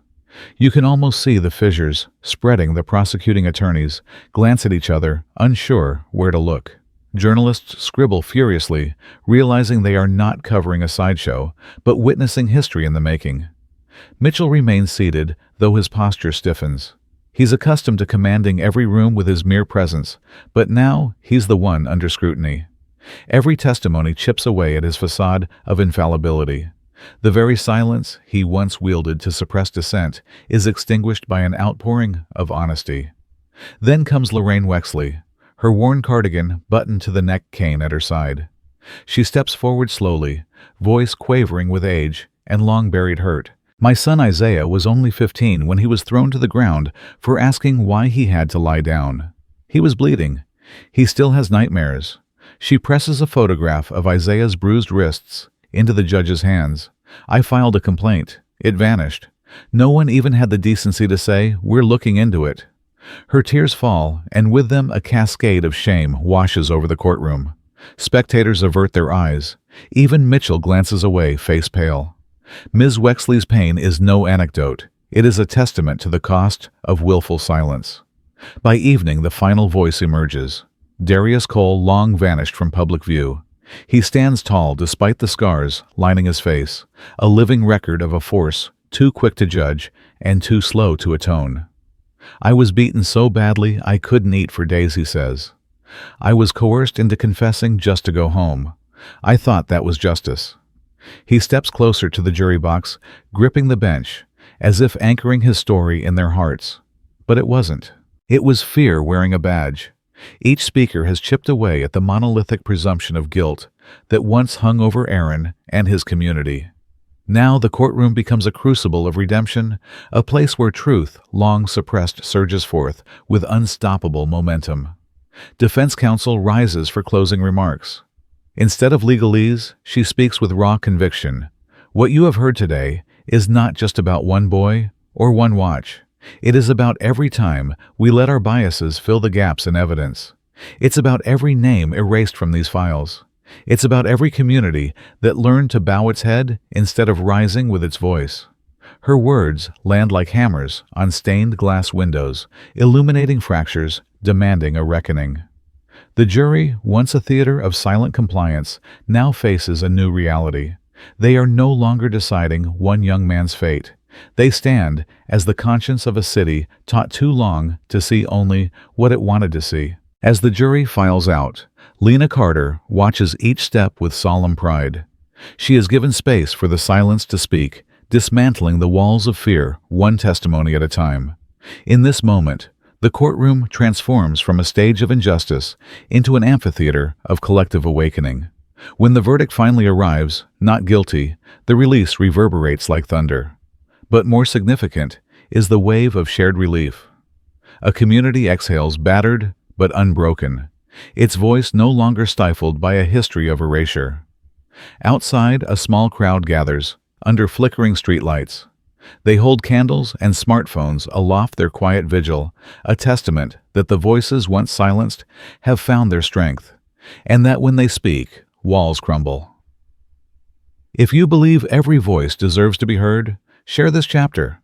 You can almost see the fissures spreading. The prosecuting attorneys glance at each other, unsure where to look. Journalists scribble furiously, realizing they are not covering a sideshow, but witnessing history in the making. Mitchell remains seated, though his posture stiffens. He's accustomed to commanding every room with his mere presence, but now he's the one under scrutiny. Every testimony chips away at his facade of infallibility. The very silence he once wielded to suppress dissent is extinguished by an outpouring of honesty. Then comes Lorraine Wexley, her worn cardigan buttoned to the neck cane at her side. She steps forward slowly, voice quavering with age and long-buried hurt. My son Isaiah was only 15 when he was thrown to the ground for asking why he had to lie down. He was bleeding. He still has nightmares. She presses a photograph of Isaiah's bruised wrists into the judge's hands. I filed a complaint. It vanished. No one even had the decency to say, "We're looking into it." Her tears fall, and with them a cascade of shame washes over the courtroom. Spectators avert their eyes. Even Mitchell glances away, face pale. Ms. Wexley's pain is no anecdote. It is a testament to the cost of willful silence. By evening, the final voice emerges. Darius Cole long vanished from public view. He stands tall despite the scars lining his face, a living record of a force too quick to judge and too slow to atone. I was beaten so badly I couldn't eat for days, he says. I was coerced into confessing just to go home. I thought that was justice. He steps closer to the jury box, gripping the bench, as if anchoring his story in their hearts. But it wasn't. It was fear wearing a badge. Each speaker has chipped away at the monolithic presumption of guilt that once hung over Aaron and his community. Now the courtroom becomes a crucible of redemption, a place where truth, long suppressed, surges forth with unstoppable momentum. Defense counsel rises for closing remarks. Instead of legalese, she speaks with raw conviction. What you have heard today is not just about one boy or one watch. It is about every time we let our biases fill the gaps in evidence. It's about every name erased from these files. It's about every community that learned to bow its head instead of rising with its voice. Her words land like hammers on stained glass windows, illuminating fractures, demanding a reckoning. The jury, once a theater of silent compliance, now faces a new reality. They are no longer deciding one young man's fate. They stand as the conscience of a city taught too long to see only what it wanted to see. As the jury files out, Lena Carter watches each step with solemn pride. She has given space for the silence to speak, dismantling the walls of fear, one testimony at a time. In this moment, the courtroom transforms from a stage of injustice into an amphitheater of collective awakening. When the verdict finally arrives, not guilty, the release reverberates like thunder. But more significant is the wave of shared relief. A community exhales battered but unbroken, its voice no longer stifled by a history of erasure. Outside, a small crowd gathers, under flickering streetlights. They hold candles and smartphones aloft their quiet vigil, a testament that the voices once silenced have found their strength, and that when they speak, walls crumble. If you believe every voice deserves to be heard, share this chapter.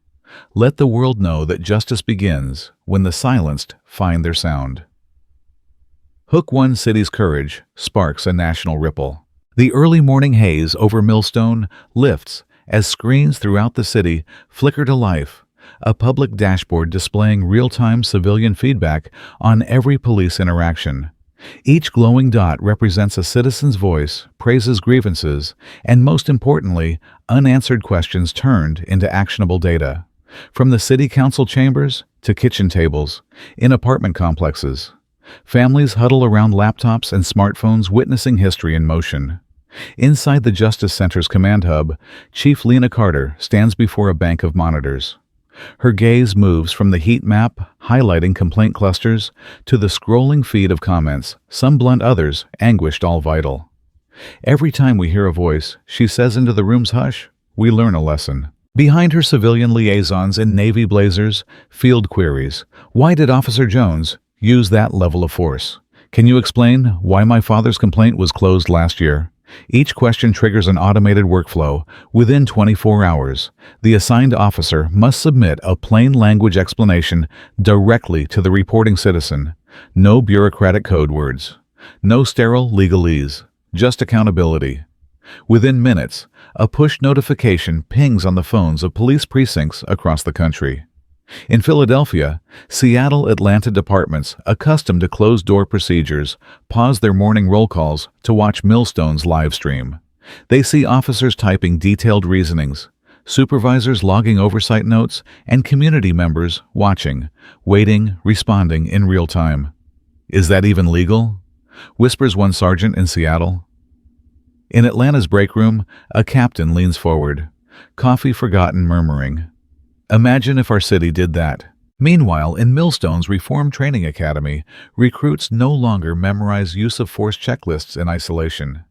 Let the world know that justice begins when the silenced find their sound. Hook One City's courage sparks a national ripple. The early morning haze over Millstone lifts as screens throughout the city flicker to life, a public dashboard displaying real-time civilian feedback on every police interaction. Each glowing dot represents a citizen's voice, praises grievances, and most importantly, unanswered questions turned into actionable data. From the city council chambers to kitchen tables, in apartment complexes. Families huddle around laptops and smartphones witnessing history in motion. Inside the Justice Center's command hub, Chief Lena Carter stands before a bank of monitors. Her gaze moves from the heat map highlighting complaint clusters to the scrolling feed of comments, some blunt, others anguished, all vital. Every time we hear a voice, she says into the room's hush, we learn a lesson. Behind her, civilian liaisons in navy blazers field queries. Why did Officer Jones use that level of force? Can you explain why my father's complaint was closed last year? Each question triggers an automated workflow. Within 24 hours, the assigned officer must submit a plain language explanation directly to the reporting citizen. No bureaucratic code words. No sterile legalese. Just accountability. Within minutes, a push notification pings on the phones of police precincts across the country. In Philadelphia, Seattle, Atlanta departments, accustomed to closed-door procedures, pause their morning roll calls to watch Millstone's live stream. They see officers typing detailed reasonings, supervisors logging oversight notes, and community members watching, waiting, responding in real time. Is that even legal? Whispers one sergeant in Seattle. In Atlanta's break room, a captain leans forward, coffee forgotten, murmuring, imagine if our city did that. Meanwhile, in Millstone's Reform Training Academy, recruits no longer memorize use of force checklists in isolation.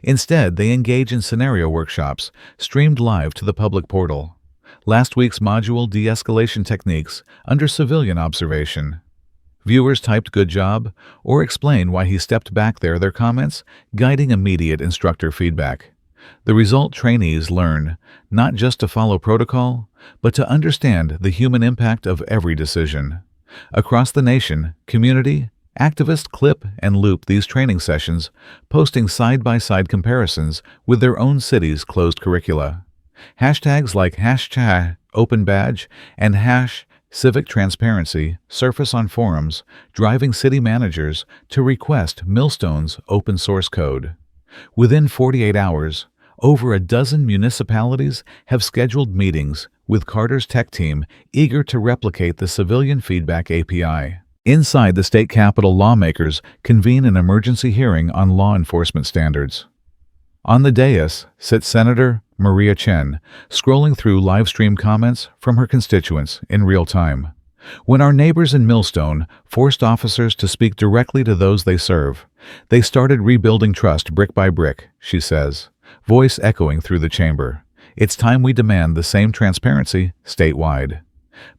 Instead, they engage in scenario workshops, streamed live to the public portal. Last week's module, de-escalation techniques under civilian observation. Viewers typed "good job" or explain why he stepped back there, their comments guiding immediate instructor feedback. The result, trainees learn not just to follow protocol, but to understand the human impact of every decision. Across the nation, community, activists clip and loop these training sessions, posting side-by-side comparisons with their own city's closed curricula. Hashtags like #OpenBadge and #Civic Transparency surface on forums, driving city managers to request Millstone's open source code. Within 48 hours, over a dozen municipalities have scheduled meetings with Carter's tech team eager to replicate the civilian feedback API. Inside the state capitol, lawmakers convene an emergency hearing on law enforcement standards. On the dais sits Senator Maria Chen, scrolling through live-stream comments from her constituents in real time. When our neighbors in Millstone forced officers to speak directly to those they serve, they started rebuilding trust brick by brick, she says, voice echoing through the chamber. It's time we demand the same transparency statewide.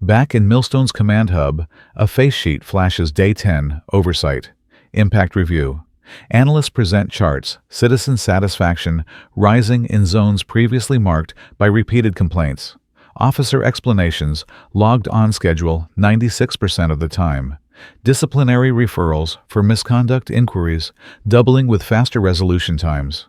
Back in Millstone's command hub, a face sheet flashes Day 10, Oversight, Impact Review. Analysts present charts, citizen satisfaction rising in zones previously marked by repeated complaints. Officer explanations logged on schedule 96% of the time. Disciplinary referrals for misconduct inquiries doubling with faster resolution times.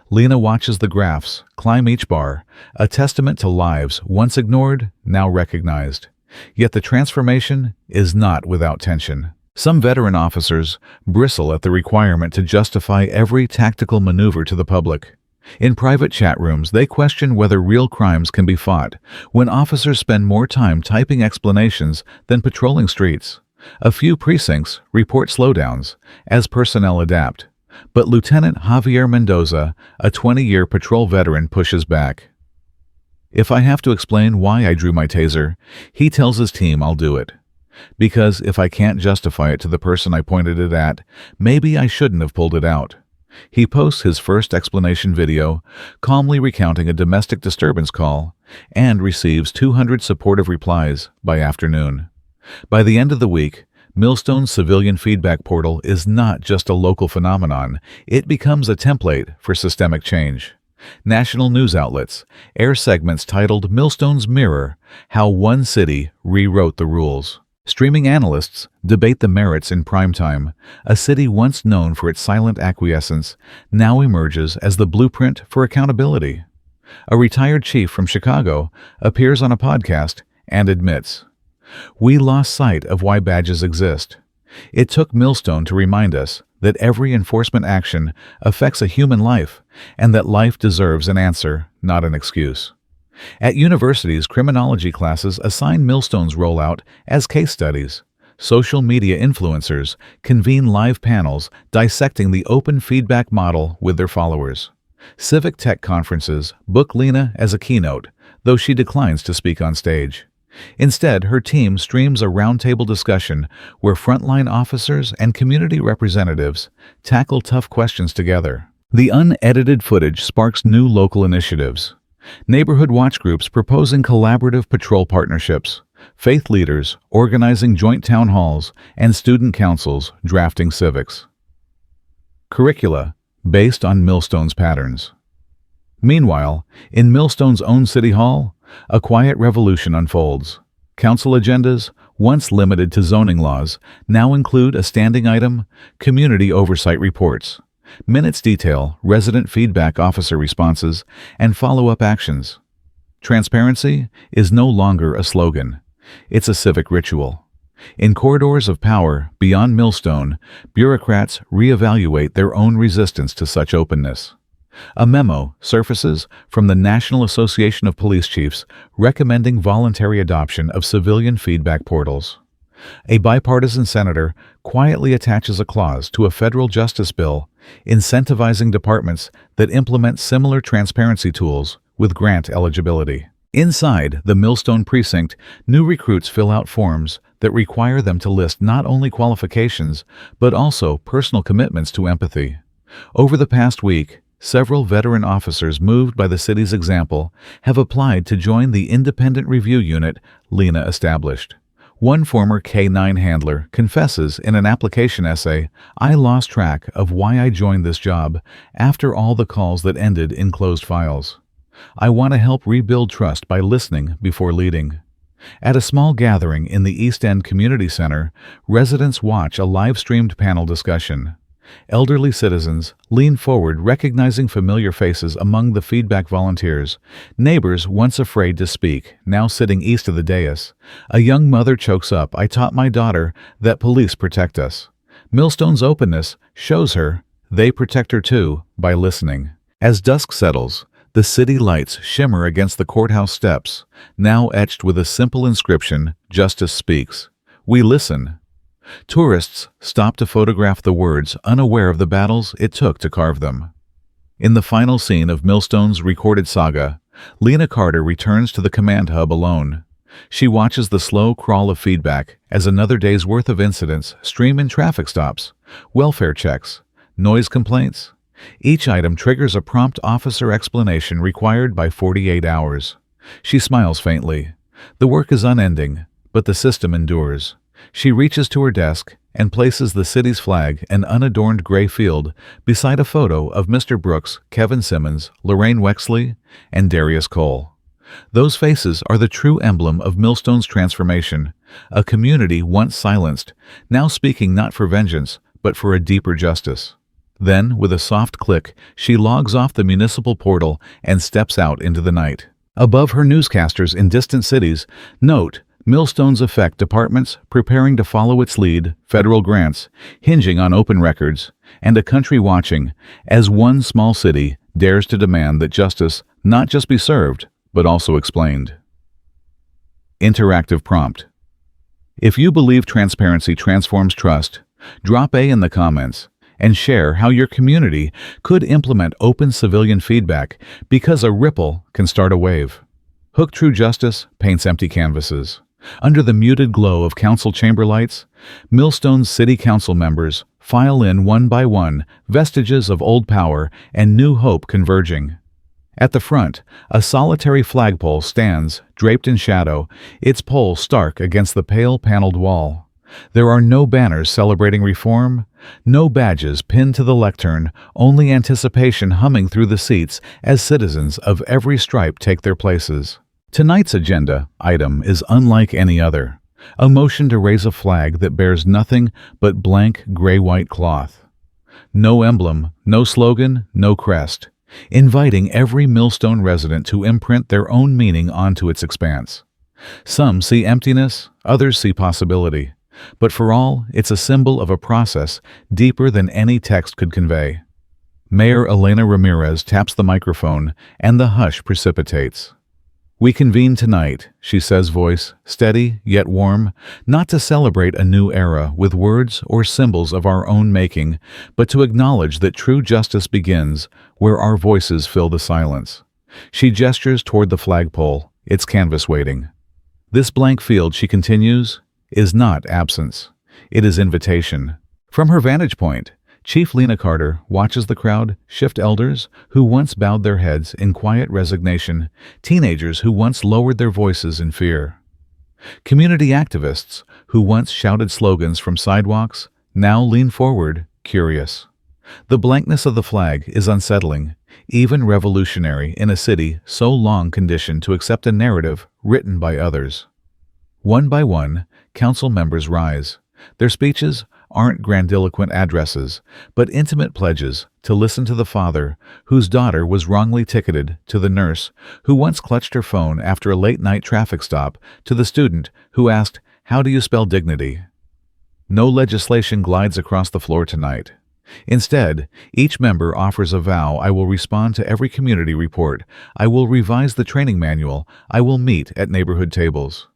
Lena watches the graphs climb each bar, a testament to lives once ignored, now recognized. Yet the transformation is not without tension. Some veteran officers bristle at the requirement to justify every tactical maneuver to the public. In private chat rooms, they question whether real crimes can be fought when officers spend more time typing explanations than patrolling streets. A few precincts report slowdowns as personnel adapt, but Lieutenant Javier Mendoza, a 20-year patrol veteran, pushes back. If I have to explain why I drew my taser, he tells his team I'll do it. Because if I can't justify it to the person I pointed it at, maybe I shouldn't have pulled it out. He posts his first explanation video, calmly recounting a domestic disturbance call, and receives 200 supportive replies by afternoon. By the end of the week, Millstone's civilian feedback portal is not just a local phenomenon, it becomes a template for systemic change. National news outlets air segments titled Millstone's Mirror, How One City Rewrote the Rules. Streaming analysts debate the merits in primetime. A city once known for its silent acquiescence now emerges as the blueprint for accountability. A retired chief from Chicago appears on a podcast and admits, "We lost sight of why badges exist. It took Millstone to remind us that every enforcement action affects a human life and that life deserves an answer, not an excuse." At universities, criminology classes assign millstones rollout as case studies. Social media influencers convene live panels dissecting the open feedback model with their followers. Civic tech conferences book Lena as a keynote, though she declines to speak on stage. Instead, her team streams a roundtable discussion where frontline officers and community representatives tackle tough questions together. The unedited footage sparks new local initiatives. Neighborhood watch groups proposing collaborative patrol partnerships, faith leaders organizing joint town halls, and student councils drafting civics. Curricula based on Millstone's patterns. Meanwhile, in Millstone's own city hall, a quiet revolution unfolds. Council agendas, once limited to zoning laws, now include a standing item, community oversight reports. Minutes detail resident feedback officer responses and follow-up actions. Transparency is no longer a slogan. It's a civic ritual. In corridors of power beyond Millstone, bureaucrats reevaluate their own resistance to such openness. A memo surfaces from the National Association of Police Chiefs recommending voluntary adoption of civilian feedback portals. A bipartisan senator quietly attaches a clause to a federal justice bill incentivizing departments that implement similar transparency tools with grant eligibility. Inside the Millstone precinct, new recruits fill out forms that require them to list not only qualifications, but also personal commitments to empathy. Over the past week, several veteran officers moved by the city's example have applied to join the independent review unit Lena established. One former K-9 handler confesses in an application essay, "I lost track of why I joined this job after all the calls that ended in closed files. I want to help rebuild trust by listening before leading." At a small gathering in the East End Community Center, residents watch a live-streamed panel discussion. Elderly citizens lean forward, recognizing familiar faces among the feedback volunteers. Neighbors, once afraid to speak, now sitting east of the dais. A young mother chokes up, "I taught my daughter that police protect us." Millstone's openness shows her they protect her too by listening. As dusk settles, the city lights shimmer against the courthouse steps, now etched with a simple inscription, "Justice Speaks." We listen. Tourists stop to photograph the words, unaware of the battles it took to carve them. In the final scene of Millstone's recorded saga, Lena Carter returns to the command hub alone. She watches the slow crawl of feedback as another day's worth of incidents stream in: traffic stops, welfare checks, noise complaints. Each item triggers a prompt officer explanation required by 48 hours. She smiles faintly. The work is unending, but the system endures. She reaches to her desk and places the city's flag, an unadorned gray field, beside a photo of Mr. Brooks, Kevin Simmons, Lorraine Wexley, and Darius Cole. Those faces are the true emblem of Millstone's transformation, a community once silenced, now speaking not for vengeance, but for a deeper justice. Then, with a soft click, she logs off the municipal portal and steps out into the night. Above her newscasters in distant cities, note Millstone's affect departments preparing to follow its lead, federal grants hinging on open records, and a country watching as one small city dares to demand that justice not just be served, but also explained. Interactive prompt. If you believe transparency transforms trust, drop A in the comments and share how your community could implement open civilian feedback, because a ripple can start a wave. Hook True Justice paints empty canvases. Under the muted glow of council chamber lights, Millstone's city council members file in one by one, vestiges of old power and new hope converging. At the front, a solitary flagpole stands, draped in shadow, its pole stark against the pale paneled wall. There are no banners celebrating reform, no badges pinned to the lectern, only anticipation humming through the seats as citizens of every stripe take their places. Tonight's agenda item is unlike any other, a motion to raise a flag that bears nothing but blank gray-white cloth. No emblem, no slogan, no crest, inviting every Millstone resident to imprint their own meaning onto its expanse. Some see emptiness, others see possibility, but for all, it's a symbol of a process deeper than any text could convey. Mayor Elena Ramirez taps the microphone, and the hush precipitates. "We convene tonight," she says, voice steady yet warm, "not to celebrate a new era with words or symbols of our own making, but to acknowledge that true justice begins where our voices fill the silence." She gestures toward the flagpole, its canvas waiting. This blank field, she continues, is not absence. It is invitation. From her vantage point, Chief Lena Carter watches the crowd shift, elders who once bowed their heads in quiet resignation, teenagers who once lowered their voices in fear. Community activists who once shouted slogans from sidewalks now lean forward, curious. The blankness of the flag is unsettling, even revolutionary in a city so long conditioned to accept a narrative written by others. One by one, council members rise. Their speeches aren't grandiloquent addresses, but intimate pledges to listen to the father whose daughter was wrongly ticketed, to the nurse who once clutched her phone after a late-night traffic stop, to the student who asked, "How do you spell dignity?" No legislation glides across the floor tonight. Instead, each member offers a vow: "I will respond to every community report. I will revise the training manual. I will meet at neighborhood tables."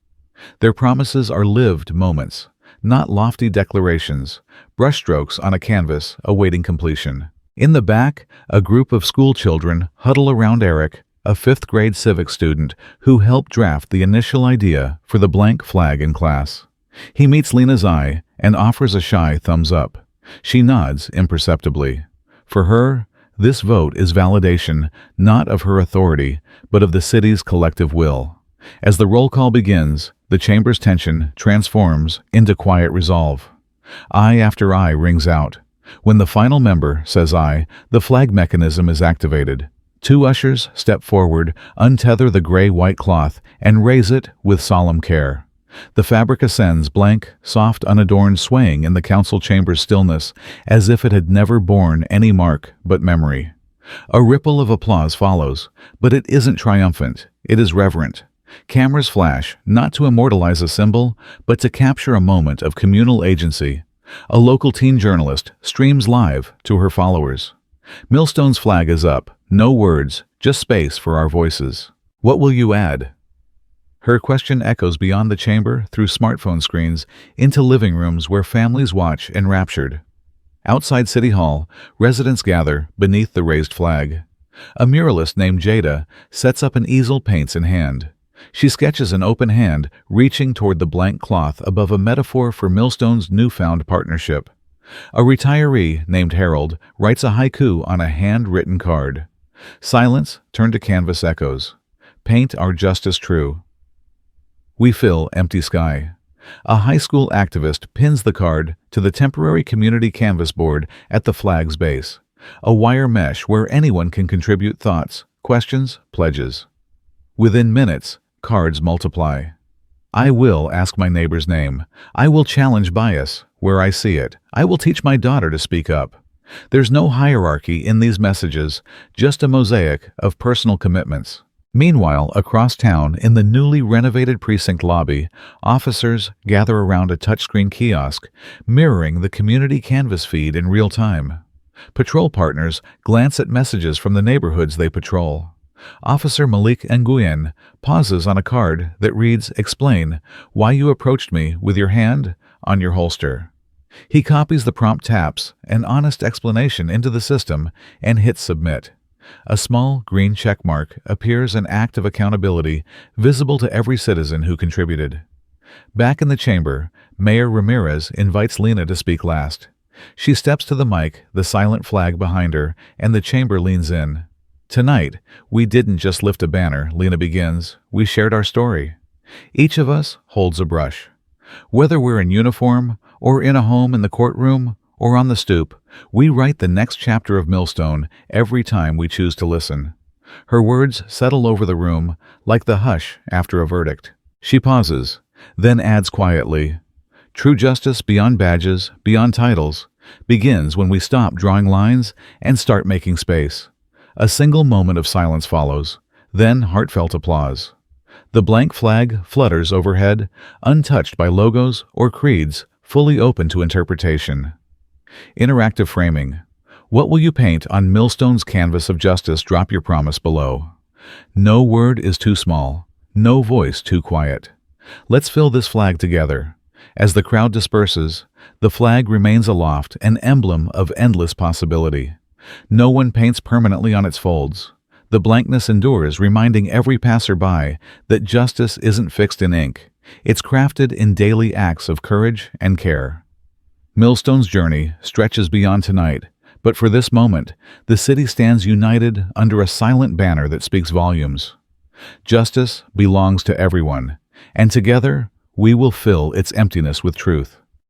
Their promises are lived moments, not lofty declarations, brushstrokes on a canvas awaiting completion. In the back, a group of school children huddle around Eric, a fifth-grade civics student who helped draft the initial idea for the blank flag in class. He meets Lena's eye and offers a shy thumbs up. She nods imperceptibly. For her, this vote is validation not of her authority, but of the city's collective will. As the roll call begins, the chamber's tension transforms into quiet resolve. Eye after eye rings out. When the final member says aye, the flag mechanism is activated. Two ushers step forward, untether the gray-white cloth, and raise it with solemn care. The fabric ascends, blank, soft, unadorned, swaying in the council chamber's stillness, as if it had never borne any mark but memory. A ripple of applause follows, but it isn't triumphant, it is reverent. Cameras flash, not to immortalize a symbol, but to capture a moment of communal agency. A local teen journalist streams live to her followers. Millstone's flag is up, no words, just space for our voices. What will you add? Her question echoes beyond the chamber, through smartphone screens, into living rooms where families watch enraptured. Outside City Hall, residents gather beneath the raised flag. A muralist named Jada sets up an easel, paints in hand. She sketches an open hand reaching toward the blank cloth above, a metaphor for Millstone's newfound partnership. A retiree named Harold writes a haiku on a hand-written card. Silence turned to canvas echoes. Paint our justice true. We fill empty sky. A high school activist pins the card to the temporary community canvas board at the flag's base. A wire mesh where anyone can contribute thoughts, questions, pledges. Within minutes, cards multiply. I will ask my neighbor's name. I will challenge bias where I see it. I will teach my daughter to speak up. There's no hierarchy in these messages, just a mosaic of personal commitments. Meanwhile, across town, in the newly renovated precinct lobby, officers gather around a touchscreen kiosk, mirroring the community canvas feed in real time. Patrol partners glance at messages from the neighborhoods they patrol. Officer Malik Mitchell pauses on a card that reads, "Explain why you approached me with your hand on your holster." He copies the prompt, taps an honest explanation into the system, and hits submit. A small green check mark appears, an act of accountability visible to every citizen who contributed. Back in the chamber, Mayor Ramirez invites Lena to speak last. She steps to the mic, the silent flag behind her, and the chamber leans in. "Tonight, we didn't just lift a banner," Lena begins. "We shared our story. Each of us holds a brush. Whether we're in uniform, or in a home, in the courtroom, or on the stoop, we write the next chapter of Millstone every time we choose to listen." Her words settle over the room like the hush after a verdict. She pauses, then adds quietly, "True justice beyond badges, beyond titles, begins when we stop drawing lines and start making space." A single moment of silence follows, then heartfelt applause. The blank flag flutters overhead, untouched by logos or creeds, fully open to interpretation. Interactive framing. What will you paint on Millstone's canvas of justice? Drop your promise below. No word is too small. no voice too quiet. Let's fill this flag together. As the crowd disperses, the flag remains aloft, an emblem of endless possibility. No one paints permanently on its folds. The blankness endures, reminding every passerby that justice isn't fixed in ink. It's crafted in daily acts of courage and care. Millstone's journey stretches beyond tonight, but for this moment, the city stands united under a silent banner that speaks volumes. Justice belongs to everyone, and together we will fill its emptiness with truth.